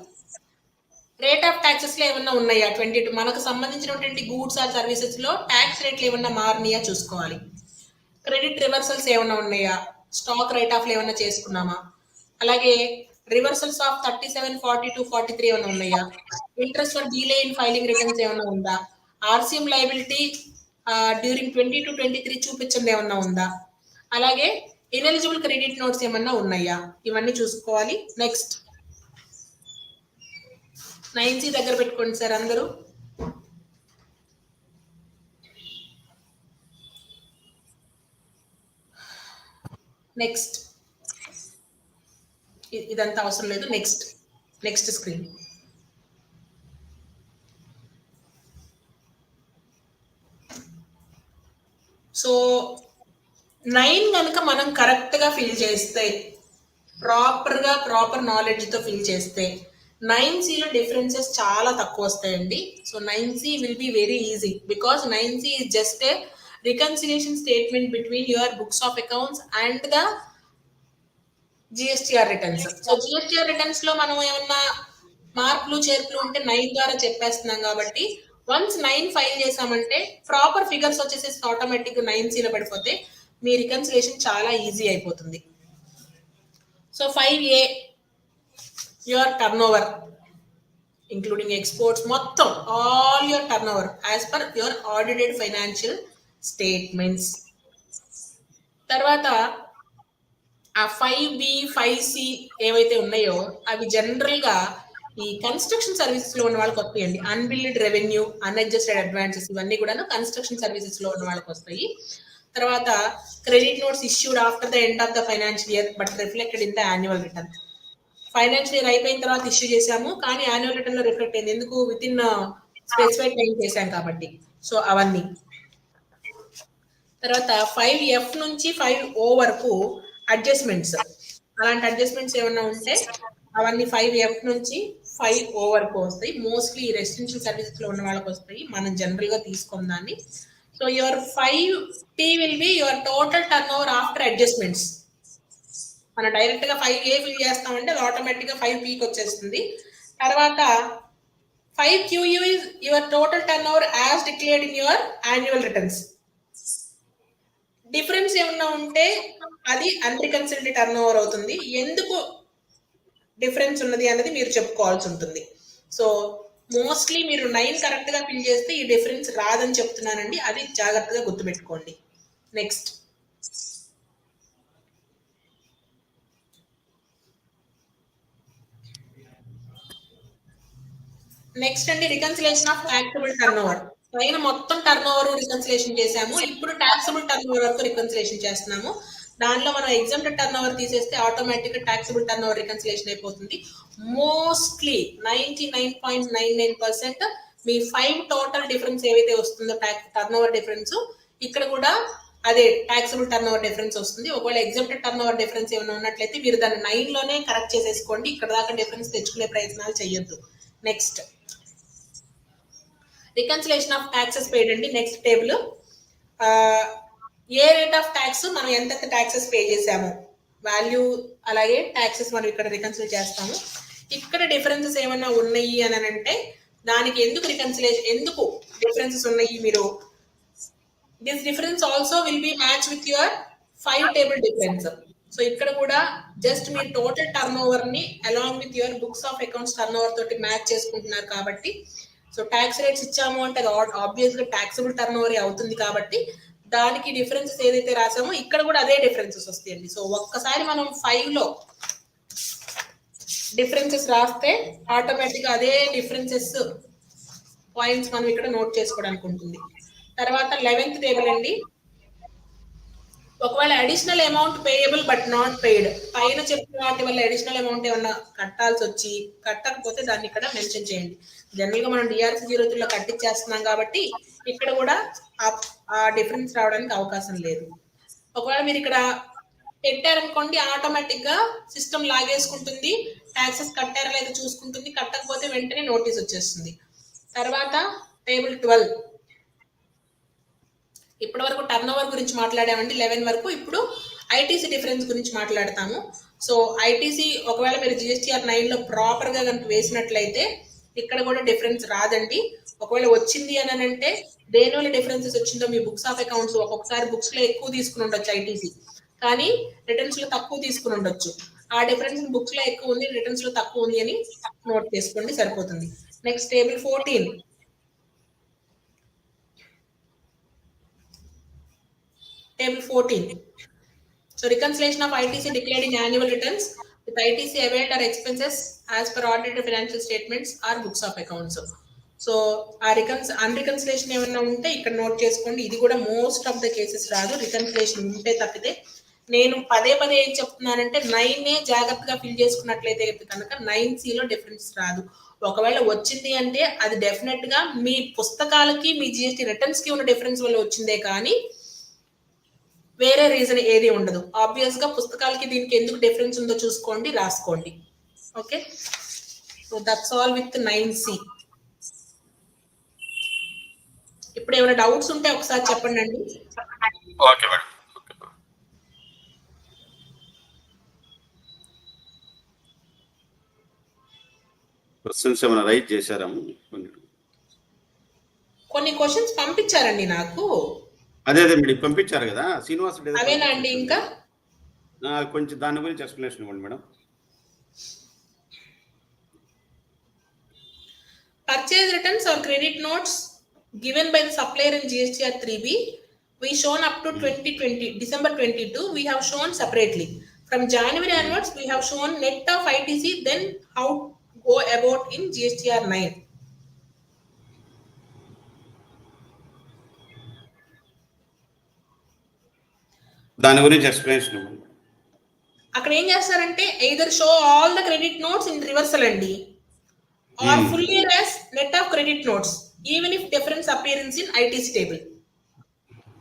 రేట్ ఆఫ్ ట్యాక్సెస్ లో ఏమన్నా ఉన్నాయా? 22 మనకు సంబంధించినటువంటి గూడ్స్ ఆర్ సర్వీసెస్ లో ట్యాక్స్ రేట్లు ఏమన్నా మారినాయా చూసుకోవాలి. క్రెడిట్ రివర్సల్స్ ఏమన్నా ఉన్నాయా? స్టాక్ రైట్ ఆఫ్ ఏమన్నా చేసుకున్నామా? అలాగే రివర్సల్స్ ఆఫ్ 37, 42, 43 ఏమైనా ఉన్నాయా? Interest for delay in filing returns ఏమైనా ఉందా? ఆర్సీఎం లయబిలిటీ డ్యూరింగ్ 22-23 చూపించండి ఏమన్నా ఉందా? అలాగే ఇనెలిజిబుల్ క్రెడిట్ నోట్స్ ఏమన్నా ఉన్నాయా? ఇవన్నీ చూసుకోవాలి. నెక్స్ట్ 9C దగ్గర పెట్టుకోండి సార్ అందరూ. నెక్స్ట్ ఇదంతా అవసరం లేదు. Next screen. సో 9 కనుక మనం కరెక్ట్ గా ఫిల్ చేస్తే, ప్రాపర్ నాలెడ్జ్ తో ఫిల్ చేస్తే 9Cలో డిఫరెన్సెస్ చాలా తక్కువ వస్తాయండి. So 9C will be very easy because 9C is just a reconciliation statement between your books of accounts and the GSTR returns. So GSTR returns లో మనం ఏమన్నా మార్పులు చేర్పులు ఉంటే 9 ద్వారా చెప్పేస్తున్నాం కాబట్టి వన్స్ 9 ఫైల్ చేసామంటే ప్రాపర్ ఫిగర్స్ వచ్చేసి ఆటోమేటిక్ 9Cలో పడిపోతే మీ రికన్సిలేషన్ చాలా ఈజీ అయిపోతుంది. So 5A your turnover including exports మొత్తం all your turnover as per your audited financial statements. తర్వాత ఆ 5B 5C ఏవైతే ఉన్నాయో అవి జనరల్ గా ఈ కన్స్ట్రక్షన్ సర్వీసెస్ లో ఉన్న వాళ్ళకి వస్తాయండి. అన్బిల్డ్ రెవెన్యూ, అన్అడ్జస్టెడ్ అడ్వాన్సెస్ ఇవన్నీ కూడా కన్స్ట్రక్షన్ సర్వీసెస్ లో ఉన్న వాళ్ళకి వస్తాయి. తర్వాత credit notes issued after the end of the financial year but reflected in the annual return. Financial year అయిపోయిన తర్వాత ఇష్యూ చేశాము కానీ యాన్యువల్ రిటర్న్ లో రిఫ్లెక్ట్ అయింది. ఎందుకు? విత్ ఇన్ స్పెసిఫైడ్ టైం చేశాం కాబట్టి. సో అవన్నీ. తర్వాత 5F నుంచి 5O వరకు అడ్జస్ట్మెంట్స్, అలాంటి అడ్జస్ట్మెంట్స్ ఏమన్నా ఉంటే అవన్నీ 5F నుంచి 5O వరకు వస్తాయి. మోస్ట్లీ రెసిడెన్షియల్ సర్వీసెస్ లో ఉన్న వాళ్ళకి వస్తాయి. మనం జనరల్ గా తీసుకున్న దాన్ని. So your 5T will be your total turn over after adjustments. మనం డైరెక్ట్ గా 5A ఫిల్ చేస్తామంటే అది ఆటోమేటిక్ గా 5Pకి వచ్చేస్తుంది. తర్వాత 5QU is your total turnover as declared in your annual returns. Difference ఏమన్నా ఉంటే అది అన్రికన్సిల్డ్ టర్న్ ఓవర్ అవుతుంది. ఎందుకు డిఫరెన్స్ ఉన్నది అన్నది మీరు చెప్పుకోవాల్సి ఉంటుంది. సో మోస్ట్లీ మీరు 9 కరెక్ట్ గా ఫిల్ చేస్తే ఈ డిఫరెన్స్ రాదని చెప్తున్నానండి. అది జాగ్రత్తగా గుర్తుపెట్టుకోండి. నెక్స్ట్ అండి reconciliation of taxable turn over. పైన మొత్తం టర్న్ ఓవర్ రికన్సిలేషన్ చేసాము. ఇప్పుడు ట్యాక్సబుల్ టర్న్ ఓవర్ వరకు రికన్సిలేషన్ చేస్తున్నాము. దానిలో మనం ఎగ్జామ్డ్ టర్న్ ఓవర్ తీసేస్తే ఆటోమేటిక్ గా ట్యాక్సబుల్ టర్న్ ఓవర్ రికన్సిలేషన్ అయిపోతుంది. మోస్ట్లీ 99.99% మీ 5 టోటల్ డిఫరెన్స్ ఏవైతే వస్తుందో టర్న్ ఓవర్ డిఫరెన్స్ ఇక్కడ కూడా అదే ట్యాక్సబుల్ టర్న్ ఓవర్ డిఫరెన్స్ వస్తుంది. ఒకవేళ ఎగ్జామ్డ్ టర్న్ ఓవర్ డిఫరెన్స్ ఏమైనా ఉన్నట్లయితే మీరు దాన్ని 9లోనే కరెక్ట్ చేసేసుకోండి. ఇక్కడ దాకా డిఫరెన్స్ తెచ్చుకునే ప్రయత్నాలు చేయొద్దు. Next reconciliation of taxes paid అండి. నెక్స్ట్ టేబుల్ ఏ రేట్ ఆఫ్ ట్యాక్స్ మనం ఎంత ట్యాక్సెస్ పే చేసాము వాల్యూ, అలాగే ట్యాక్సెస్ మనం ఇక్కడ రికన్సిల్ చేస్తాము. ఇక్కడ డిఫరెన్సెస్ ఏమన్నా ఉన్నాయి అని అంటే దానికి ఎందుకు ఎందుకు డిఫరెన్సెస్ ఉన్నాయి మీరు this difference also will be match with your 5 table difference. So ఇక్కడ కూడా జస్ట్ మీరు టోటల్ టర్న్ ఓవర్ ని along with your books of accounts turn over తోటి మ్యాచ్ చేసుకుంటున్నారు కాబట్టి, సో ట్యాక్స్ రేట్స్ ఇచ్చాము అంటే అది ఆబ్వియస్ గా ట్యాక్సబుల్ టర్న్ ఓవర్ అవుతుంది కాబట్టి దానికి డిఫరెన్సెస్ ఏదైతే రాసామో ఇక్కడ కూడా అదే డిఫరెన్సెస్ వస్తాయండి. సో ఒక్కసారి మనం 5 లో డిఫరెన్సెస్ రాస్తే ఆటోమేటిక్ గా అదే డిఫరెన్సెస్ పాయింట్స్ మనం ఇక్కడ నోట్ చేసుకోవడానికి ఉంటుంది. తర్వాత 11th టేబుల్ అండి. ఒకవేళ additional amount payable but not paid, పైన చెప్పిన వాటి వల్ల అడిషనల్ అమౌంట్ ఏమన్నా కట్టాల్సి వచ్చి కట్టకపోతే దాన్ని ఇక్కడ మెన్షన్ చేయండి. జనరల్ గా మనం డిఆర్సి 03లో కట్టించేస్తున్నాం కాబట్టి ఇక్కడ కూడా ఆ డిఫరెన్స్ రావడానికి అవకాశం లేదు. ఒకవేళ మీరు ఇక్కడ పెట్టారనుకోండి ఆటోమేటిక్ గా సిస్టమ్ లాగేసుకుంటుంది, ట్యాక్సెస్ కట్టారా లేదా చూసుకుంటుంది, కట్టకపోతే వెంటనే నోటీస్ వచ్చేస్తుంది. తర్వాత టేబుల్ 12 ఇప్పటి వరకు టర్న్ ఓవర్ గురించి మాట్లాడామండి 11 వరకు. ఇప్పుడు ఐటీసీ డిఫరెన్స్ గురించి మాట్లాడతాము. సో ఐటీసీ ఒకవేళ మీరు GSTR-9 లో ప్రాపర్ గా కనుక వేసినట్లయితే ఇక్కడ కూడా డిఫరెన్స్ రాదండి. ఒకవేళ వచ్చింది అని అంటే దేనివల్ల డిఫరెన్సెస్ వచ్చిందో మీ బుక్స్ ఆఫ్ అకౌంట్స్ ఒక్కొక్కసారి బుక్స్ లో ఎక్కువ తీసుకుని ఉండొచ్చు ఐటీసీ, కానీ రిటర్న్స్ లో తక్కువ తీసుకుని ఉండొచ్చు. ఆ డిఫరెన్స్ బుక్స్ లో ఎక్కువ ఉంది, రిటర్న్స్ లో తక్కువ ఉంది అని నోట్ చేసుకోండి సరిపోతుంది. Next table 14 Table 14. So reconciliation of ITC declared in annual returns with ITC availed or expenses as per audited financial statements or books of accounts. So ఆ అన్రికన్సిలేషన్ ఏమన్నా ఉంటే ఇక్కడ నోట్ చేసుకోండి. ఇది కూడా మోస్ట్ ఆఫ్ ద కేసెస్ రాదు, reconciliation ఉంటే తప్పితే. నేను పదే ఏం చెప్తున్నానంటే 9 జాగ్రత్తగా ఫిల్ చేసుకున్నట్లయితే కనుక 9Cలో డిఫరెన్స్ రాదు. ఒకవేళ వచ్చింది అంటే అది డెఫినెట్ గా మీ పుస్తకాలకి మీ జిఎస్టీ రిటర్న్స్ కి ఉన్న డిఫరెన్స్ వల్ల వచ్చిందే కానీ వేరే రీజన్ ఏది ఉండదు. ఆబ్వియస్ గా పుస్తకాలకి దీనికి ఎందుకు డిఫరెన్స్ ఉందో చూసుకోండి, రాసుకోండి. Okay, so that's all with 9C. ఇప్పుడు ఏమైనా డౌట్స్ ఉంటే ఒకసారి చెప్పండి అండి. Okay madam. క్వశ్చన్స్ ఏమైనా రైట్ చేశారా? కొన్ని క్వశ్చన్స్ పంపించారండి నాకు. అదే మీరు పంపించారు కదా శ్రీనివాస్, అవేనా అండి? ఇంకా కొంచెం దాని గురించి ఎక్స్ప్లెనేషన్ ఇవ్వండి madam. Purchase returns or credit notes given by the supplier in GSTR-3B we shown up to 2020 December 22 we have shown separately. From January onwards we have shown net of ITC, then how go about in GSTR-9. దాని గురించి explanation ఇవ్వండి. అక్కడ ఏం చేస్తారంటే either show all the credit notes in reversal అండి, or full year as net of credit notes even if difference appearance in ITC table.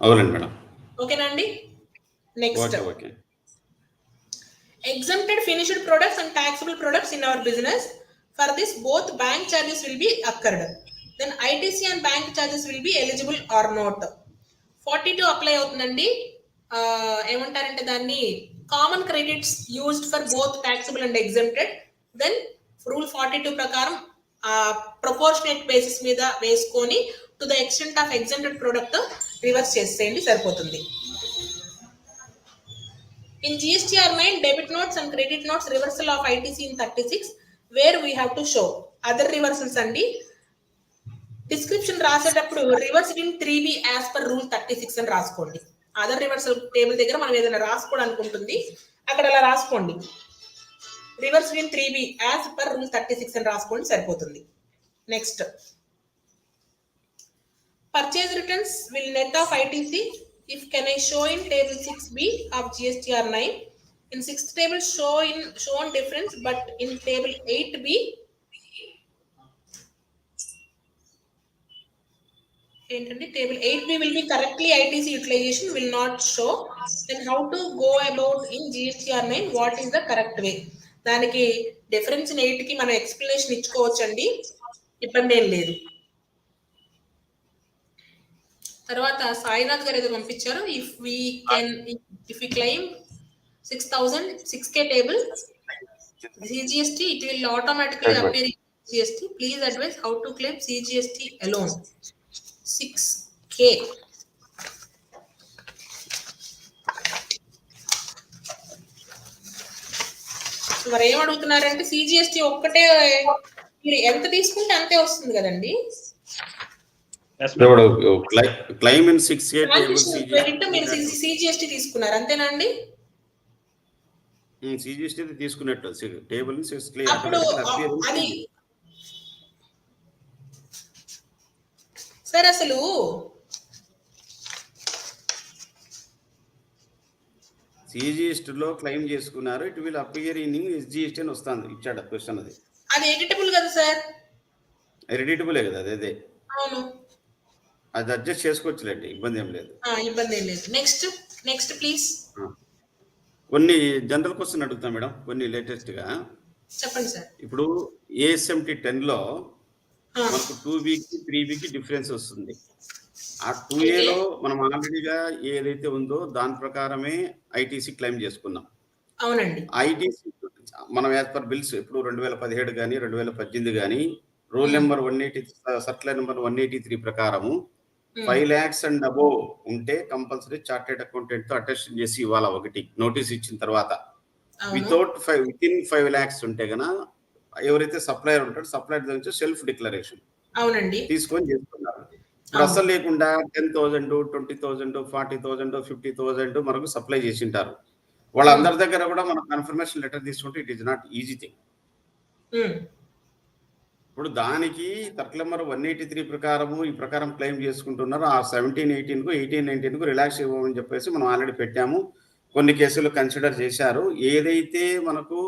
అవునండి madam. ఓకేనా అండి? Next okay. exempted finished products and taxable products in our business. For this both bank charges will be occurred, then ITC and bank charges will be eligible or not. 42 apply అవుతుందండి. ఏమంటారంటే దాన్ని common credits used for both taxable and exempted. Then rule 42 ప్రకారం proportionate basis మీద వేసుకొని to the extent of exempted product reverse చేసేయండి సరిపోతుంది. In GSTR-9 debit notes and credit notes reversal of ITC in 36 where we have to show other reversals అండి. Description రాసేటప్పుడు reversed in 3B as per rule 36 అని రాసుకోండి. Other reversal table దగ్గర మనం ఏదైనా రాసుకోవడానికి ఉంటుంది, అక్కడ అలా రాసుకోండి. Reversed in 3B as per rule 36 అని రాసుకోండి సరిపోతుంది. Next purchase returns will net of ITC if can I show in table 6B of GSTR-9. In 6th table shown difference, but in table 8B table 8B will be correctly ITC utilization will not show. Then how to go about in GSTR-9? What is the correct way? దానికి difference 8కి మనం explanation ఇచ్చుకోవచ్చండి, ఇబ్బంది ఏం లేదు. తర్వాత సాయినాథ్ గారు ఏదో పంపించారు. If we claim 6,000 6K table CGST, it will automatically appear in CGST. Please advise how to claim CGST alone. 6K. మరి ఏం అడుగుతున్నారంటే CGST ఒక్కటే మీరు ఎంత తీసుకుంటే అంతే వస్తుంది కదండి. క్లైమ్ ఇన్ 6K టేబుల్ మీరు CGST తీసుకున్నారు అంతేనండి. CGST తీసుకున్నట్టు టేబుల్ అప్పుడు అది సార్ అసలు CGST లో క్లెయిమ్ చేసుకున్నారు, it will appear in SGST అని వస్తుంది, ఇచ్చాడు క్వశ్చన్. అది ఎడిటబుల్ కదా సార్? ఎడిటబులే కదా అదే. అవును, అది అడ్జస్ట్ చేసుకోవచ్చులేండి, ఇబ్బంది ఏం లేదు. ఇబ్బంది ఏం లేదు. Next please. కొన్ని జనరల్ క్వశ్చన్ అడుగుతాం మేడం, కొన్ని లేటెస్ట్ గా చెప్పండి సార్. ఇప్పుడు ASMT 10 లో మనకు 2B కి 3B కి డిఫరెన్స్ వస్తుంది. ఆ 2A లో మనం ఆల్రెడీగా ఏదైతే ఉందో దాని ప్రకారమే ITC క్లెయిమ్ చేసుకున్నాం. అవునండి. ITC మనం యాజ్ పర్ బిల్స్ ఇప్పుడు 2017 కానీ 2018 కానీ రూల్ నెంబర్ 180 సర్క్యులర్ నెంబర్ 183 ప్రకారము 5 lakhs అండ్ అబోవ్ ఉంటే కంపల్సరీ చార్టెడ్ అకౌంటెంట్ తో అటెస్టేషన్ చేసి ఇవ్వాలా. ఒకటి నోటీస్ ఇచ్చిన తర్వాత వితిన్ 5 lakhs ఉంటే గన ఎవరైతే సప్లయర్ ఉంటాడో సప్లయర్ నుంచి సెల్ఫ్ డిక్లరేషన్ అవునండి తీసుకొని చేసుకున్నారు. ఇప్పుడు అసలు లేకుండా 10,000 20,000 40,000 50,000 మనకు సప్లై చేసి ఉంటారు. వాళ్ళందరి దగ్గర కూడా మనం కన్ఫర్మేషన్ లెటర్ తీసుకుంటే it is not easy thing. ఇప్పుడు దానికి సర్క్యులర్ నెంబర్ 183 ప్రకారము ఈ ప్రకారం క్లెయిమ్ చేసుకుంటున్నారు. ఆ 17, 18 కు 18, 19 కు రిలాక్స్ ఇవ్వమని చెప్పేసి మనం ఆల్రెడీ పెట్టాము. కొన్ని కేసులు కన్సిడర్ చేశారు. ఏదైతే మనకు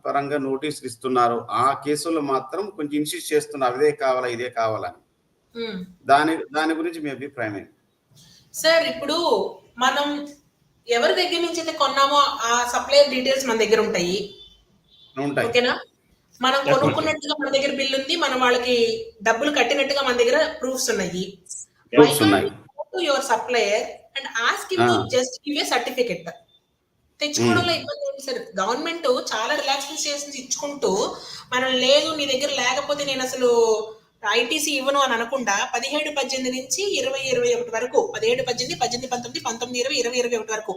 పరంగా నోటీసులు ఇస్తున్నారో ఆ కేసులో మాత్రం కొంచెం ఇన్సిస్ట్ చేస్తున్నారు, అదే కావాలా ఇదే కావాలని. దాని గురించి మీ అభిప్రాయం ఏంటి సార్? ఇప్పుడు మనం ఎవరి దగ్గర నుంచి అయితే కొన్నామో ఆ సప్లయర్ డీటెయిల్స్ మన దగ్గర ఉంటాయి, ఓకేనా? మనం కొనుక్కున్నట్టుగా మన దగ్గర బిల్ ఉంది, మనం వాళ్ళకి డబ్బులు కట్టినట్టుగా మన దగ్గర ప్రూఫ్స్ ఉన్నాయి. Your supplier and ask him to just give a certificate. తెచ్చుకోవడంలో ఇబ్బంది ఏంటి సార్? గవర్నమెంట్ చాలా రిలాక్సేషన్స్ ఇచ్చుకుంటూ మనం లేదు నీ దగ్గర లేకపోతే నేను అసలు ITC ఇవ్వను అని అనకుండా 17, 18 నుంచి 20, 21 వరకు 17, 18, 18, 19, 19, 20, 20, 21 వరకు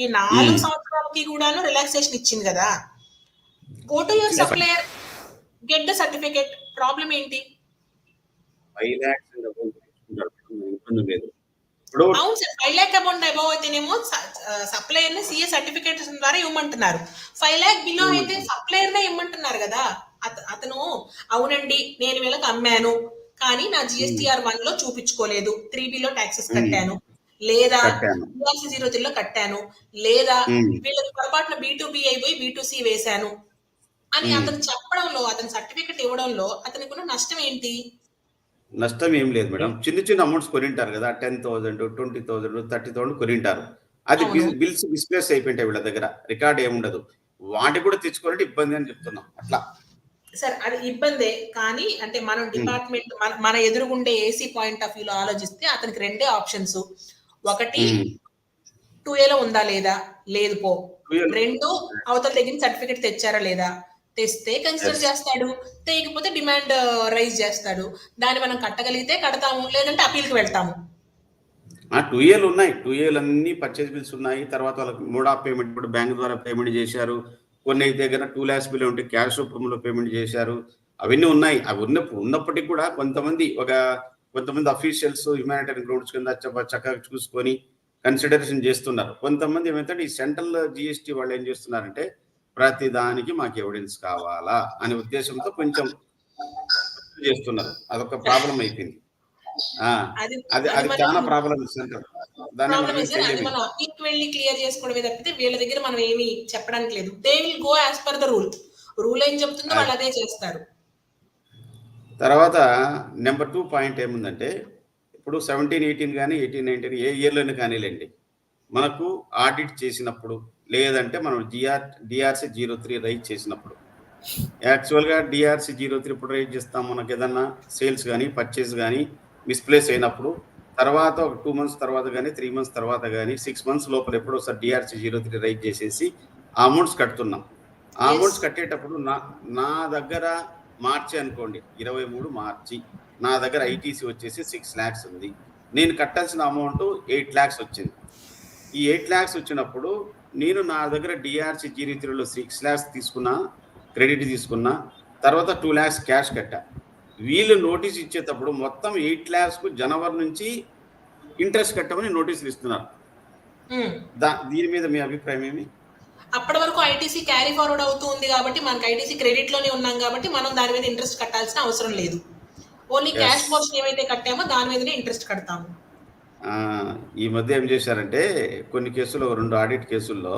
ఈ 4 సంవత్సరాలకి కూడాను రిలాక్సేషన్ ఇచ్చింది కదా. Go to your supplier, get the certificate. Problem ఏంటి? 5 lakhs లేదు. అవును సార్, 5 lakh అమౌంట్ అబౌవ్ అయితేనేమో సప్లయర్ ని CA సర్టిఫికేషన్ ద్వారా ఇవ్వమంటున్నారు. 5 lakh బిలో అయితే సప్లయర్ నే ఇవ్వమంటున్నారు కదా. అతను అవునండి నేను వీళ్ళకి అమ్మాను కానీ నా GSTR-1 లో చూపించుకోలేదు, 3B లో ట్యాక్సెస్ కట్టాను, లేదా 03 లో కట్టాను, లేదా వీళ్ళకి పొరపాటున B2B అయిపోయి B2C వేశాను అని అతను చెప్పడంలో, అతని సర్టిఫికెట్ ఇవ్వడంలో అతనికి ఉన్న నష్టం ఏంటి? నష్టం ఏం లేదు మేడం. చిన్న అమౌంట్స్ కొనింటారు కదా, 10,000, 20,000, 30,000 కొనింటారు. అది బిల్స్ డిస్ప్లేస్ అయిపోయింటాయి వీళ్ళ దగ్గర, రికార్డ్ ఏముండదు. వాటి కూడా తెచ్చుకోవాలంటే ఇబ్బంది అని చెప్తున్నాం. అట్లా సార్ అది ఇబ్బందే, కానీ అంటే మనం డిపార్ట్మెంట్ మన ఎదురుగుండే AC పాయింట్ ఆఫ్ వ్యూలో ఆలోచిస్తే అతనికి 2 ఆప్షన్స్. ఒకటి 2A లో ఉందా లేదా, లేదు పో. 2 అవతల దగ్గర సర్టిఫికెట్ తెచ్చారా లేదా, తెస్తే కన్సిడర్ చేస్తాడు, తెయకపోతే డిమాండ్ రైజ్ చేస్తాడు. దాన్ని మనం కట్టగలిగితే కడతాము, లేదంటే అపీల్కి వెళ్తాము. 2Aలు ఉన్నాయి, 2Aలు అన్ని పర్చేజ్ బిల్స్ ఉన్నాయి. తర్వాత వాళ్ళకి మోడ్ ఆఫ్ పేమెంట్ ఇప్పుడు బ్యాంక్ ద్వారా పేమెంట్ చేశారు. కొన్ని దగ్గర 2 lakhs బిల్ ఉంటే క్యాష్ రూపంలో పేమెంట్ చేశారు. అవన్నీ ఉన్నాయి. అవి ఉన్నప్పటికీ కూడా కొంతమంది అఫీషియల్స్ హ్యుమానిటేరియన్ గ్రౌండ్స్ కింద చక్కగా చూసుకొని కన్సిడరేషన్ చేస్తున్నారు. కొంతమంది ఏమైతే ఈ సెంట్రల్ GST వాళ్ళు ఏం చేస్తున్నారంటే ప్రతి దానికి మాకు ఎవిడెన్స్ కావాలా అనే ఉద్దేశంతో కొంచెం చేస్తున్నారు. అదొక ప్రాబ్లం అయిపోయింది. అది చాలా ప్రాబ్లం. మనం అపీల్కి వెళ్ళి క్లియర్ చేసుకోవడమే తప్పితే వీళ్ళ దగ్గర మనం ఏమి చెప్పడానికి లేదు. They will go as per the rule ఏం చెప్తుందో వాళ్ళు అదే చేస్తారు. తర్వాత నెంబర్ 2 పాయింట్ ఏముందంటే ఇప్పుడు 17, 18 కానీ 18, 19 ఏ ఇయర్లోనే కానీలేండి, మనకు ఆడిట్ చేసినప్పుడు లేదంటే మనం డిఆర్సి 03 రైజ్ చేసినప్పుడు. యాక్చువల్గా డిఆర్సి 03 ఇప్పుడు రైజ్ చేస్తాం, మనకి ఏదన్నా సేల్స్ కానీ పర్చేస్ కానీ మిస్ప్లేస్ అయినప్పుడు తర్వాత ఒక 2 months తర్వాత కానీ 3 months తర్వాత కానీ 6 months లోపల ఎప్పుడో ఒకసారి డిఆర్సి 03 రైజ్ చేసేసి ఆ అమౌంట్స్ కడుతున్నాం. ఆ అమౌంట్స్ కట్టేటప్పుడు నా దగ్గర మార్చి అనుకోండి, 23 మార్చి నా దగ్గర ఐటీసీ వచ్చేసి 6 lakhs ఉంది. నేను కట్టాల్సిన అమౌంట్ 8 lakhs వచ్చింది. ఈ 8 lakhs వచ్చినప్పుడు నేను నా దగ్గర డిఆర్సి 03లో 6 lakhs తీసుకున్నా, క్రెడిట్ తీసుకున్నా, తర్వాత 2 lakhs క్యాష్ కట్టా. వీళ్ళు నోటీస్ ఇచ్చేటప్పుడు మొత్తం 8 lakhsకు జనవరి నుంచి ఇంట్రెస్ట్ కట్టమని నోటీసులు ఇస్తున్నారు. దీని మీద మీ అభిప్రాయం ఏమి? అప్పటి వరకు ఐటీసీ క్యారీ ఫార్వర్డ్ అవుతూ ఉంది కాబట్టి మనకి ఐటీసీ క్రెడిట్ లోనే ఉన్నాం కాబట్టి మనం దాని మీద ఇంట్రెస్ట్ కట్టాల్సిన అవసరం లేదు. ఓన్లీ క్యాష్ పోర్షన్ ఏమైతే కట్టామో దాని మీదనే ఇంట్రెస్ట్ కడతాము. ఈ మధ్య ఏం చేశారంటే కొన్ని కేసుల్లో 2 ఆడిట్ కేసుల్లో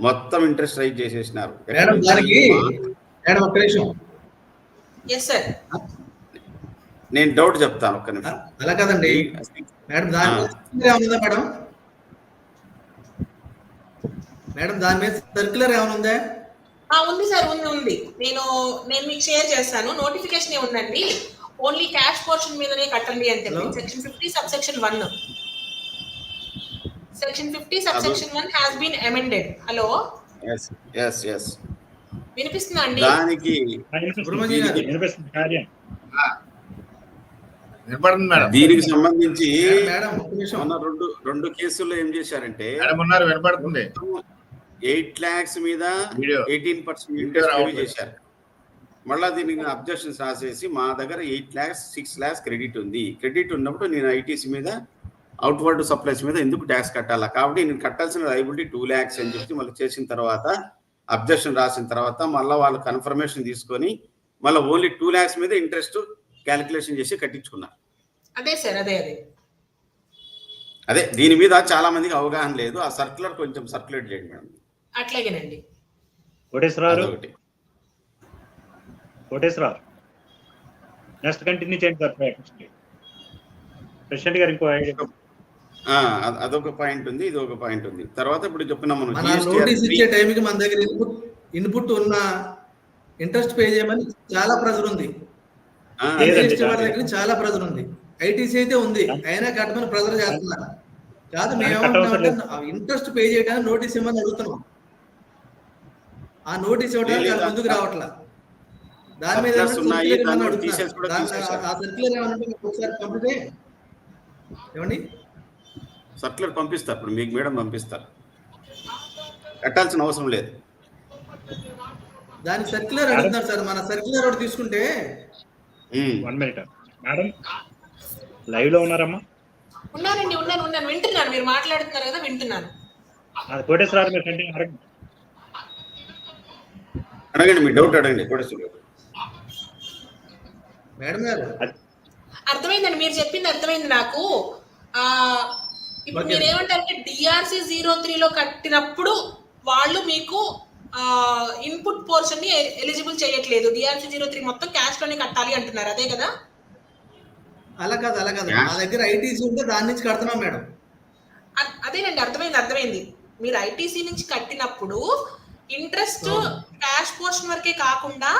మొత్తం ఇంట్రెస్ట్ రైజ్ చేసేసినారు. ఎస్ సార్, నేను డౌట్ చెప్తాను ఒక్క నిమిషం. అలా కదండి మేడం, దాని మీద సర్క్యులర్ ఏమైనా ఉందా? ఉంది సార్, ఉంది. నేను మీకు షేర్ చేస్తాను. నోటిఫికేషన్ ఉందండి, ఓన్లీ క్యాష్ పోర్షన్ మీదనే కట్టండి అని చెప్పి. Section 50 subsection 1 section 50 subsection 1 has been amended. Hello, yes వినిపిస్తుందా అండి? దానికి దీనికి సంబంధించి రెండు కేసుల్లో ఏం చేశారంటే 8 lakhs మీద 18% ఇంట్రెస్ట్ చేశారు. మళ్ళీ దీనికి అబ్జెక్షన్స్ రాసేసి మా దగ్గర 8 lakhs 6 lakhs క్రెడిట్ ఉంది, క్రెడిట్ ఉన్నప్పుడు నేను ఐటీసీ మీద అవుట్వర్డ్ సప్లైస్ మీద ఎందుకు ట్యాక్స్ కట్టాలా, కాబట్టి నేను కట్టాల్సిన లయబిలిటీ 2 lakhs అని చెప్పి మళ్ళీ చేసిన తర్వాత అబ్జెక్షన్ రాసిన తర్వాత మళ్ళీ వాళ్ళు కన్ఫర్మేషన్ తీసుకొని మళ్ళీ ఓన్లీ 2 lakhs మీద ఇంట్రెస్ట్ క్యాలిక్యులేషన్ చేసి కట్టించుకున్నారు. అదే సార్, అదే దీని మీద చాలా మందికి అవగాహన లేదు. ఆ సర్క్యులర్ కొంచెం సర్క్యులేట్ చేయండి మేడం. అట్లాగేనండి. కోటేశ్వరరావు నెక్స్ట్ కంటిన్యూ చేయండి సార్. ప్రెసిడెంట్ గారు ఇంకో అదొక పాయింట్ ఉంది, ఇది ఒక పాయింట్ ఉంది. తర్వాత ఇప్పుడు చెప్పిన మనం నోటీస్ ఇచ్చే టైంకి మన దగ్గర ఇన్పుట్ ఉన్న ఇంట్రెస్ట్ పే చేయమని చాలా ప్రెజర్ ఉంది. వాళ్ళ దగ్గర చాలా ప్రెజర్ ఉంది. ఐటీసీ అయితే ఉంది, అయినా కట్టమని ప్రెజర్ చేస్తున్నారు. కాదు, మేము ఏమంటున్నామంటే ఇంట్రెస్ట్ పే చేయడానికి నోటీస్ ఇవ్వమని అడుగుతున్నాం. ఆ నోటీస్ ఇవ్వడానికి ముందుకు రావట్లా. దాని మీద సర్క్యులర్ పంపితే ఏమండి, సర్క్యులర్ పంపిస్తారు. ఇప్పుడు మీకు మేడం పంపిస్తారు, కట్టాల్సిన అవసరం లేదు. దాని సర్క్యులర్ అడుగుతున్నారు సార్. మన సర్క్యులర్ ఒకటి తీసుకుంటే 1 minute మేడం, లైవ్ లో ఉన్నారమ్మా? ఉన్నానండి, ఉన్నాను, వింటున్నాను. మీరు మాట్లాడుతున్నారు కదా, వింటున్నాను. కోటేశ్వరరావు మీరు కంటిన్యూ అడగండి, మీ డౌట్ అడగండి కోటేశ్వరరావు మేడం గారు. అర్థమైందండి, మీరు చెప్పింది అర్థమైంది నాకు. ఇప్పుడు మీరు ఏమంటారంటే డిఆర్సి 03లో కట్టినప్పుడు వాళ్ళు మీకు ఇన్పుట్ పోర్షన్ ని ఎలిజిబుల్ చేయట్లేదు, డిఆర్సి 03 మొత్తం క్యాష్ లోనే కట్టాలి అంటున్నారు, అదే కదా? అలా కాదు. మా దగ్గర ఐటీసీ ఉంటే దాని నుంచి కడుతున్నాం మేడం. అదేనండి, అర్థమైంది. మీరు ఐటీసీ నుంచి కట్టినప్పుడు ఇంట్రెస్ట్ క్యాష్ పోర్షన్ వరకే కాకుండా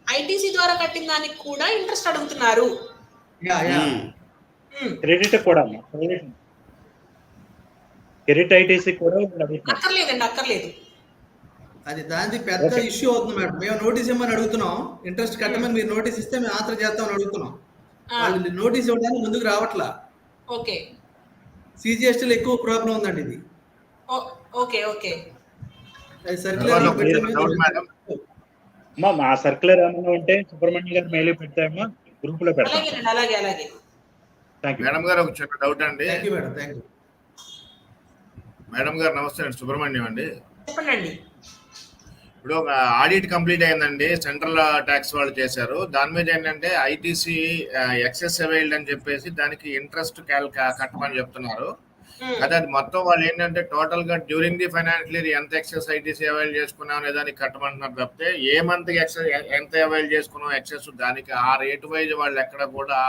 ఐటీసీ ద్వారా కట్టిన దానికి కూడా ఇంట్రెస్ట్ అడుగుతున్నారు. క్రెడిట్ కూడా, క్రెడిట్ ఐటీసీ కూడా అక్కర్లేదు. అది దానికి పెద్ద ఇష్యూ అవుతుంది మేడం. మేము నోటీస్ ఇవ్వమని అడుగుతున్నాం, ఇంట్రెస్ట్ కట్టమని మీరు నోటీస్ ఇస్తే మేము ఆన్సర్ చేస్తామని అడుగుతున్నాం. వాళ్ళు నోటీస్ ఇవ్వడానికి ముందుకు రావట్లా. ఓకే, సిజిఎస్టీలో ఎక్కువ ప్రాబ్లం ఉందండి ఇది. ఓకే. మా సర్క్యులర్ ఏమన్నా ఉంటే సుబ్రహ్మణ్యం గారు మెయిల్ పెడతామా, గ్రూప్ లో పెడతాం. అలాగే. మేడం గారు ఒక చిన్న డౌట్ అండి. థ్యాంక్ యూ మేడం గారు నమస్తే అండి, సుబ్రహ్మణ్యం అండి. చెప్పండి. ఇప్పుడు ఒక ఆడిట్ కంప్లీట్ అయిందండి, సెంట్రల్ ట్యాక్స్ వాళ్ళు చేశారు. దాని మీద ఏంటంటే ఐటీసీ ఎక్సెస్ అవైల్డ్ అని చెప్పేసి దానికి ఇంట్రెస్ట్ కట్టమని చెప్తున్నారు. అదే అది మొత్తం వాళ్ళు ఏంటంటే టోటల్ గా డ్యూరింగ్ ది ఫైనాన్షియల్ ఇయర్ ఎంత ఎక్సెస్ ఐటీసీ అవైల్ చేసుకున్నాం అనే దానికి కట్టమంటున్నారు తప్పితే ఏ మంత్ ఎంత అవైల్ చేసుకున్నాం ఎక్సెస్ దానికి ఆ రేట్ వైజ్ వాళ్ళు ఎక్కడ కూడా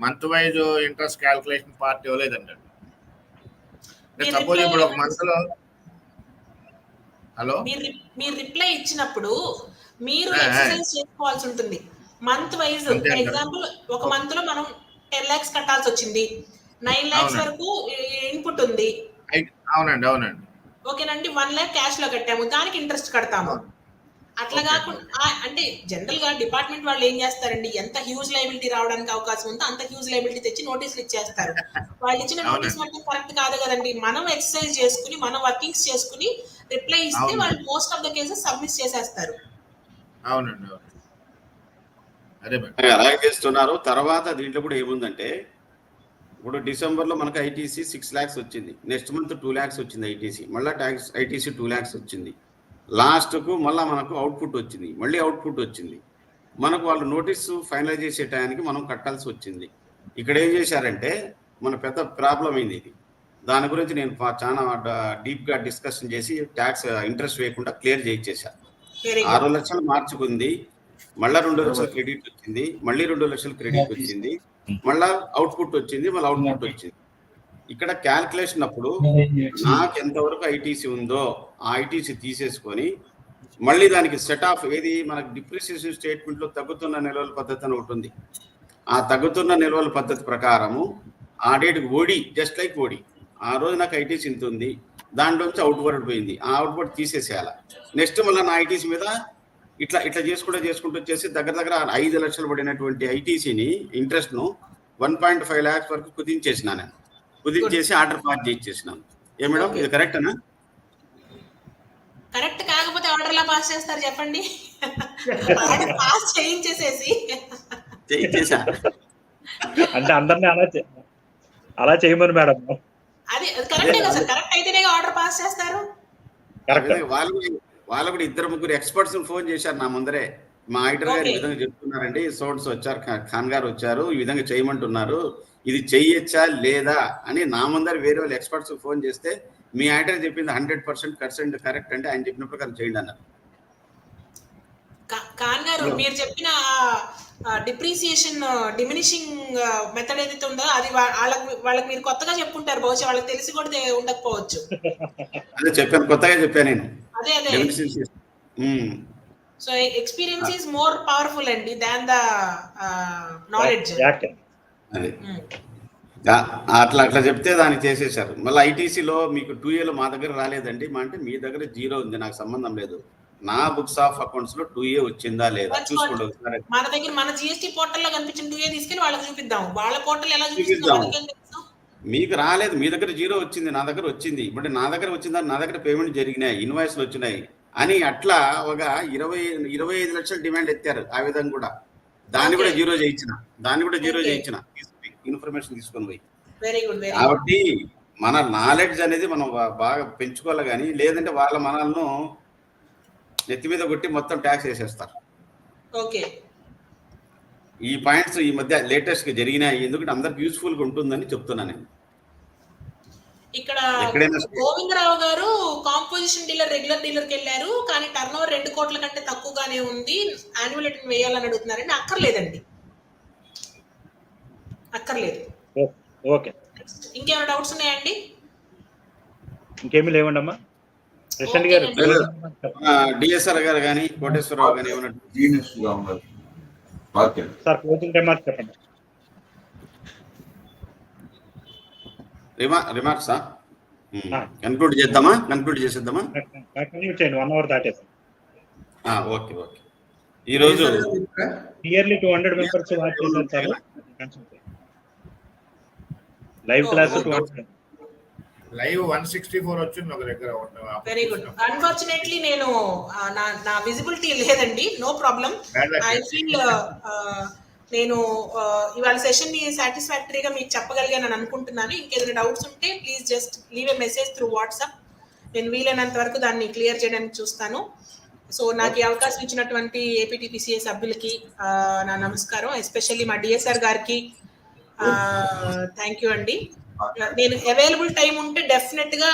month wise interest calculation part ఇవ్వలేదండి. సపోజ్ ఇప్పుడు ఒక మంత్ లో హలో, మీరు రిప్లై ఇచ్చినప్పుడు మీరు ఎక్సర్సైజ్ చేసుకోవాల్సి ఉంటుంది. మంత్ వైజ్ అంతే ఫర్ అంటారు. ఎగ్జాంపుల్ ఒక మంత్ లో మనం 10 lakhs కట్టాల్సి వచ్చింది, 9 lakhs అవునండి. వరకు ఇన్పుట్ ఉంది. అవునండి, అవునండి. ఓకేనండి, 1 lakh క్యాష్ లో కట్టాము, దానికి ఇంట్రెస్ట్ కడతాము. అవును. అట్లా ఓకే. కాకుండా అంటే జనరల్ గా డిపార్ట్మెంట్ వాళ్ళు ఏం చేస్తారండి, ఎంత హ్యూజ్ లైబిలిటీ రావడానికి అవకాశం ఉందో అంత హ్యూజ్ లైబిలిటీ తెచ్చి నోటీసులు ఇచ్చేస్తారు. వాళ్ళు ఇచ్చిన నోటీస్ అవునండి. మొత్తం కరెక్ట్ కాదు కదండి. మనం ఎక్సర్సైజ్ చేసుకుని మన వర్కింగ్స్ చేసుకుని రిప్లై ఇస్తే అవునండి. వాళ్ళు most of the cases submit చేసేస్తారు. అవునండి, అవును. అదే మేడం. అలాగే చేస్తున్నారు. తర్వాత దీంట్లో కూడా ఏముందంటే, ఇప్పుడు డిసెంబర్లో మనకు ఐటీసీ 6 lakhs వచ్చింది, నెక్స్ట్ మంత్ 2 lakhs వచ్చింది ఐటీసీ, మళ్ళీ ట్యాక్స్ ఐటీసీ 2 lakhs వచ్చింది, లాస్ట్కు మళ్ళీ మనకు అవుట్పుట్ వచ్చింది, మళ్ళీ అవుట్పుట్ వచ్చింది, మనకు వాళ్ళు నోటీసు ఫైనలైజ్ చేసే టయానికి మనం కట్టాల్సి వచ్చింది. ఇక్కడ ఏం చేశారంటే మన పెద్ద ప్రాబ్లం అయింది ఇది. దాని గురించి నేను చాలా డీప్గా డిస్కషన్ చేసి ట్యాక్స్ ఇంట్రెస్ట్ వేయకుండా క్లియర్ చేయించేశాను. 6 లక్షలు మార్చుకుంది, మళ్ళీ 2 లక్షలు క్రెడిట్ వచ్చింది, మళ్ళీ 2 లక్షలు క్రెడిట్ వచ్చింది, మళ్ళా అవుట్పుట్ వచ్చింది, మళ్ళీ అవుట్పుట్ వచ్చింది. ఇక్కడ క్యాల్కులేషన్ అప్పుడు నాకు ఎంతవరకు ఐటీసీ ఉందో ఆ ఐటీసీ తీసేసుకొని మళ్ళీ దానికి సెట్ ఆఫ్ ఏది మనకు డిప్రిసియేషన్ స్టేట్మెంట్లో తగ్గుతున్న నిల్వల పద్ధతి అని ఉంటుంది. ఆ తగ్గుతున్న నిల్వల పద్ధతి ప్రకారము ఆ డేట్కి ఓడి, జస్ట్ లైక్ ఓడి, ఆ రోజు నాకు ఐటీసీ ఇంత ఉంది, దాంట్లోంచి అవుట్వర్డ్ పోయింది, ఆ అవుట్వర్డ్ తీసేసేయాలి. నెక్స్ట్ మళ్ళీ నా ఐటీసీ మీద ఇట్లా ఇట్లా చేసుకుంటూ వచ్చేసి దగ్గర 5 లక్షలు పడినటువంటి ఐటీసీని ఇంట్రెస్ట్ను 1.5 lakhs వరకు కుదించేసినాను. కుదించేసి ఆర్డర్ పాస్ చేయించేసినాను. ఏ మేడం, ఇది కరెక్టేనా? కరెక్ట్ కాకపోతే ఆర్డర్ లా పాస్ చేస్తారు చెప్పండి? ఆర్డర్ పాస్ చేయించేసేసి చేయించేసా. అంటే అందరినీ అలా చేయమని మేడం. అది కరెక్టే కదా సార్, కరెక్ట్ అయితేనే ఆర్డర్ పాస్ చేస్తారు. వాళ్ళు కూడా 2-3 ఎక్స్పర్ట్స్ ఫోన్ చేశారు నా ముందరే, మా ఆడిటర్ గారు ఈ విధంగా చెప్తున్నారండి, సోర్స్ వచ్చారు, ఖాన్ గారు వచ్చారు, ఈ విధంగా చేయమంటున్నారు, ఇది చెయ్యొచ్చా లేదా అని నా ముందర వేరే వాళ్ళు ఎక్స్పర్ట్స్ ఫోన్ చేస్తే మీ ఆడిటర్ చెప్పింది 100% కరెక్ట్ అంటే ఆయన చెప్పిన ప్రకారం చేయండి అన్నారు. ఖాన్ గారు, మీరు చెప్పిన డిప్రిసియేషన్ డిమినిషింగ్ మెథడ్ ఏదైతే ఉందో అది వాళ్ళకి మీరు కొత్తగా చెప్పుంటారు, బహుశా వాళ్ళకి తెలిసి కూడా ఉండకపోవచ్చు. అదే చెప్పాను, కొత్తగా చెప్పాను నేను. అదే so experience is more powerful అండి దాన్ ద నాలెడ్జ్. అదే అట్లా చెప్తే దాన్ని చేసేసారు. మళ్ళీ ఐటీసీలో మీకు 2A మా దగ్గర రాలేదండి, మా అంటే మీ దగ్గర 0 ఉంది, నాకు సంబంధం లేదు, నా బుక్స్ ఆఫ్ అకౌంట్స్ లో 2A వచ్చిందా లేదా చూసుకోండి ఒకసారి. మన దగ్గర మన జిఎస్టీ పోర్టల్ లో కనిపించిన 2A తీసుకెళ్ళి వాళ్ళకి చూపిద్దాం, వాళ్ళ పోర్టల్ ఎలా చూపిస్తాం. మీకు రాలేదు, మీ దగ్గర 0 వచ్చింది, నా దగ్గర వచ్చింది, ఇప్పుడు నా దగ్గర వచ్చిందా, నా దగ్గర పేమెంట్ జరిగినాయి, ఇన్వాయిస్లు వచ్చినాయి అని అట్లా ఒక 25 లక్షలు డిమాండ్ ఎత్తారు. ఆ విధంగా కూడా దాన్ని కూడా జీరో చేయించిన ఇన్ఫర్మేషన్ తీసుకొని పోయి. కాబట్టి మన నాలెడ్జ్ అనేది మనం బాగా పెంచుకోవాలి, కానీ లేదంటే వాళ్ళ మనల్ని నెత్తి మీద కొట్టి మొత్తం ట్యాక్స్ వేసేస్తారు. ఈ పాయింట్స్ ఈ మధ్య లేటెస్ట్ గా జరిగినాయి, ఎందుకంటే అందరికి యూస్ఫుల్ గా ఉంటుందని చెప్తున్నాను నేను. ఇక్కడ గోవిందరావు గారు కాంపోజిషన్ డీలర్ రెగ్యులర్ డీలర్కి వెళ్ళారు, కానీ టర్న్ ఓవర్ 2 కోట్ల కంటే తక్కువగానే ఉంది, యాన్యువల్ రిటర్న్ వేయాలని అడుగుతున్నారండి. అక్కర్లేదండి, అక్కర్లేదు. ఓకే, ఇంకేమైనా డౌట్స్ ఉన్నాయండి? ఇంకేమీ లేవండి అమ్మా. ప్రెసిడెంట్ గారు, డిఎస్ఆర్ గారు కానీ కోటేశ్వరరావు కానీ ఏమన్నా సార్ క్లోజింగ్ రిమార్క్స్ చెప్పండి. రిమార్క్సా కన్క్లూడ్ చేద్దామా? కన్క్లూడ్ చేసేద్దామా? కంటిన్యూ చేయండి, 1 hour దాటేసి. ఓకే. ఈరోజు నియర్లీ 200 మెంబర్స్ వాచ్ చేశారు సార్. లైవ్ క్లాస్ లైవ్ 164 వచ్చింది ఒక దగ్గర. Very good. అన్ఫార్చునేట్లీ నేను నా విజిబిలిటీ లేదండి, నో ప్రాబ్లం. ఐ ఫీల్ నేను ఇవాళ సెషన్ ని సాటిస్ఫాక్టరీగా మీకు చెప్పగలిగాను అనుకుంటున్నాను. ఇంకేదైనా డౌట్స్ ఉంటే please just leave a message through WhatsApp, నేను వీలైనంత వరకు దాన్ని క్లియర్ చేయడానికి చూస్తాను. సో నాకు ఈ అవకాశం ఇచ్చినటువంటి ఏపీటీపీసీఏ సభ్యులకి నా నమస్కారం, ఎస్పెషల్లీ మా డిఎస్ఆర్ గారికి థ్యాంక్ యూ అండి. నేను అవైలబుల్ టైం ఉంటే డెఫినెట్ గా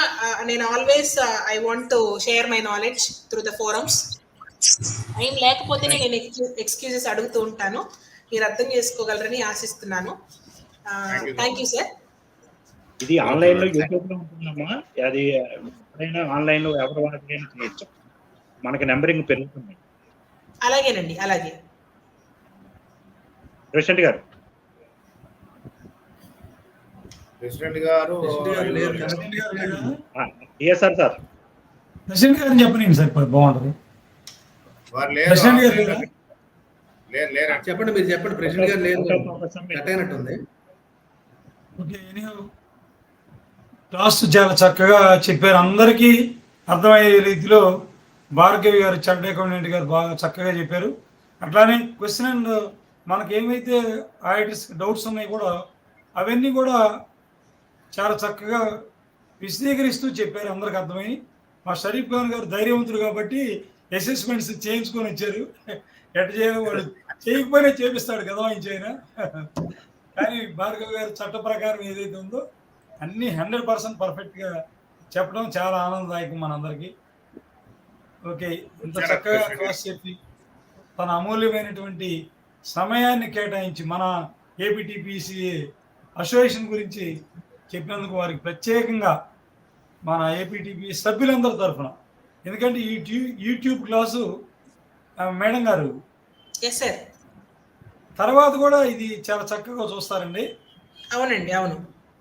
నేను always I want to share my knowledge through the forums. Time లేకపోతే నేను ఎక్స్క్యూజెస్ అడుగుతూ ఉంటాను, మీరు అర్థం చేసుకోగలరని ఆశిస్తున్నాను. Thank you sir. ఇది ఆన్లైన్లో యూట్యూబ్లో ఉంటుందమ్మా. అది ఎప్పుడైనా ఆన్లైన్లో ఎవరు వాళ్ళకైనా చేయొచ్చు. మనకి నెంబరింగ్ పెరుగుతుంది. అలాగేనండి, అలాగే. ప్రెసిడెంట్ గారు ప్రెసిడెంట్ గారు లేరు. ప్రెసిడెంట్ గారు లేదా? డిఎస్ఆర్ సార్ ప్రెసిడెంట్ గారిని చెప్పండి సార్, బాగుంటుంది. వారు లేరు. ప్రెసిడెంట్ గారు లేదా? లేరు. చెప్పండి, మీరు చెప్పండి. ప్రెసిడెంట్ గారు లేదు, కట్ అయినట్టుంది. ఓకే, ఎనీహౌ క్లాస్ చాలా చక్కగా చెప్పారు. అందరికీ అర్థమయ్యే రీతిలో భార్గవి గారు, చార్టెడ్ అకౌంటెంట్ గారు బాగా చక్కగా చెప్పారు. అట్లానే క్వశ్చన్ అండ్ మనకి ఏమైతే ఆడిటర్స్ డౌట్స్ ఉన్నాయి కూడా అవన్నీ కూడా చాలా చక్కగా విశదీకరిస్తూ చెప్పారు, అందరికి అర్థమై. మా షరీఫ్ ఖాన్ గారు ధైర్యవంతుడు కాబట్టి అసెస్మెంట్స్ చేయించుకొని వచ్చారు. ఎట్ట చేయాలో వాడు చేయకపోయినా చేపిస్తాడు కదా ఆయన చేయనా. కానీ భార్గవి గారు చట్ట ప్రకారం ఏదైతే ఉందో అన్నీ 100% పర్ఫెక్ట్గా చెప్పడం చాలా ఆనందదాయకం మనందరికీ. ఓకే, ఇంత చక్కగా క్లాస్ చెప్పి తన అమూల్యమైనటువంటి సమయాన్ని కేటాయించి మన ఏపీటీపీసీఏ అసోసియేషన్ గురించి చెప్పినందుకు వారికి ప్రత్యేకంగా మన ఏపీటీపీ సభ్యులందరి తరఫున, ఎందుకంటే ఈ యూట్యూబ్ క్లాసు మేడం గారు ఎస్ సార్. తర్వాత కూడా ఇది చాలా చక్కగా చూస్తారండి. అవునండి, అవును.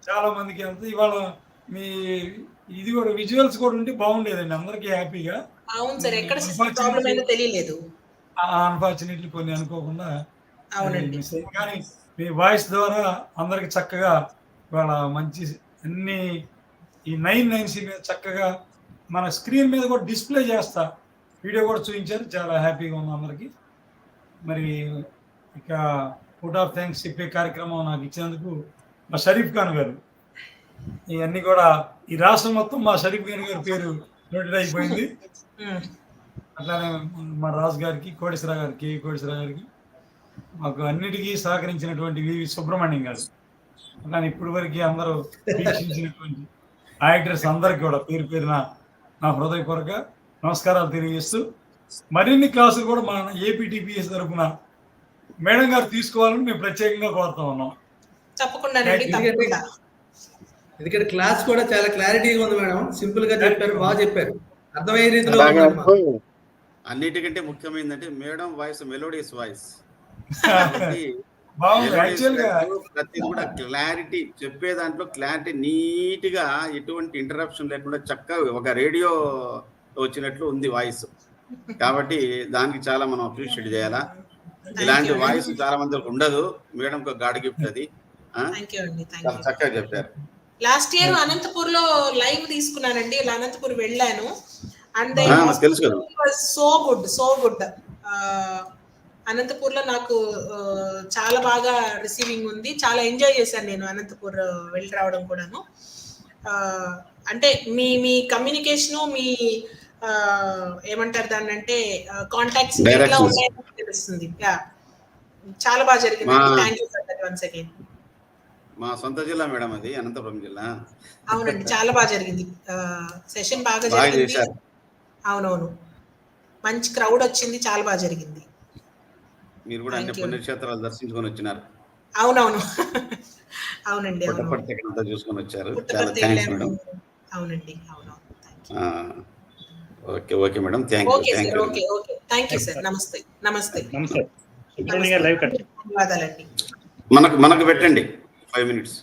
చాలా మందికి అంత ఇవాళ మీ ఇది కూడా విజువల్స్ కూడా ఉంటే బాగుండేదండి అందరికీ హ్యాపీగా. అవును సార్, ఎక్కడ ప్రాబ్లం అయినా తెలియలేదు. అన్ఫార్చునేట్లీ కొన్ని అనుకోకుండా అవునండి. కానీ మీ వాయిస్ ద్వారా అందరికి చక్కగా ఇవాళ మంచి అన్ని ఈ 9/9C మీద చక్కగా మన స్క్రీన్ మీద కూడా డిస్ప్లే చేస్తా వీడియో కూడా చూపించారు. చాలా హ్యాపీగా ఉంది అందరికి. మరి ఇక ఫుడ్ ఆఫ్ థ్యాంక్స్ చెప్పే కార్యక్రమం నాకు ఇచ్చినందుకు మా షరీఫ్ ఖాన్ గారు, ఇవన్నీ కూడా ఈ రాష్ట్రం మొత్తం మా షరీఫ్ ఖాన్ గారి పేరు నోటెడ్ అయిపోయింది. అట్లానే మా రాజు గారికి, కోటేశ్వర గారికి, కే కోటేశ్వర గారికి, మాకు అన్నిటికీ సహకరించినటువంటి వివి సుబ్రహ్మణ్యం గారు, అట్లానే ఇప్పటి వరకు అందరూ వీక్షించినటువంటి యాక్టర్స్ అందరికీ కూడా పేరు పేరున నా హృదయపూర్వక నమస్కారాలు తెలియజేస్తూ, మరిన్ని క్లాసులు కూడా మన ఏపీటీపీఎస్ తరఫున మేడం గారు తీసుకోవాలని మేము ప్రత్యేకంగా కోరుతా ఉన్నాం. తప్పకుండా. ఎందుకంటే క్లాస్ కూడా చాలా క్లారిటీగా ఉంది మేడం, సింపుల్ గా చెప్పారు, బాగా చెప్పారు, అర్థమయ్యే రీతిలో. అన్నిటికంటే ముఖ్యమైనదంటే మేడం వాయిస్ మెలోడియస్ వాయిస్, ప్రతి కూడా క్లారిటీ చెప్పే దాంట్లో క్లారిటీ నీట్ గా ఎటువంటి ఇంటరప్షన్ లేకుండా చక్కగా ఒక రేడియో వచ్చినట్లు ఉంది వాయిస్. కాబట్టి దానికి చాలా మనం అప్రిషియేట్ చేయాలా. ఇలాంటి వాయిస్ చాలా మందికి ఉండదు. మేడం ఒక గాడ్ గిఫ్ట్ అది. చక్కగా చెప్పారు. లాస్ట్ ఇయర్ అనంతపూర్ లో లైవ్ తీసుకున్నానండి. అనంతపూర్ వెళ్ళాను. అండ్ తెలుసు కదా, సో గుడ్. అనంతపూర్ లో నాకు చాలా బాగా రిసీవింగ్ ఉంది. చాలా ఎంజాయ్ చేశాను నేను అనంతపూర్ వెళ్ళి రావడం కూడాను. అంటే మీ కమ్యూనికేషన్, మీ ఏమంటారు దాన్ని అంటే కాంటాక్ట్స్ ఎట్లా ఉన్నాయో తెలుస్తుంది. చాలా బాగా జరిగింది. Thank you for that once again. మా సొంత జిల్లా మేడం అది, అనంతపురం జిల్లా. అవునండి, చాలా బాగా జరిగింది. సెషన్ బాగా జరిగింది. అవునవును, మంచి క్రౌడ్ వచ్చింది, చాలా బాగా జరిగింది. మీరు కూడా అన్ని పుణ్యక్షేత్రాలు దర్శించుకొని వచ్చినారు. అవునవును, అవునండి, చూసుకొని వచ్చారు. చాలా థ్యాంక్స్ మేడం. అవునండి, అవునవును. Okay okay madam, thank you. Okay okay, thank you sir. నమస్తే. నమస్తే. ధన్యవాదాలండి. మనకు పెట్టండి 5 minutes.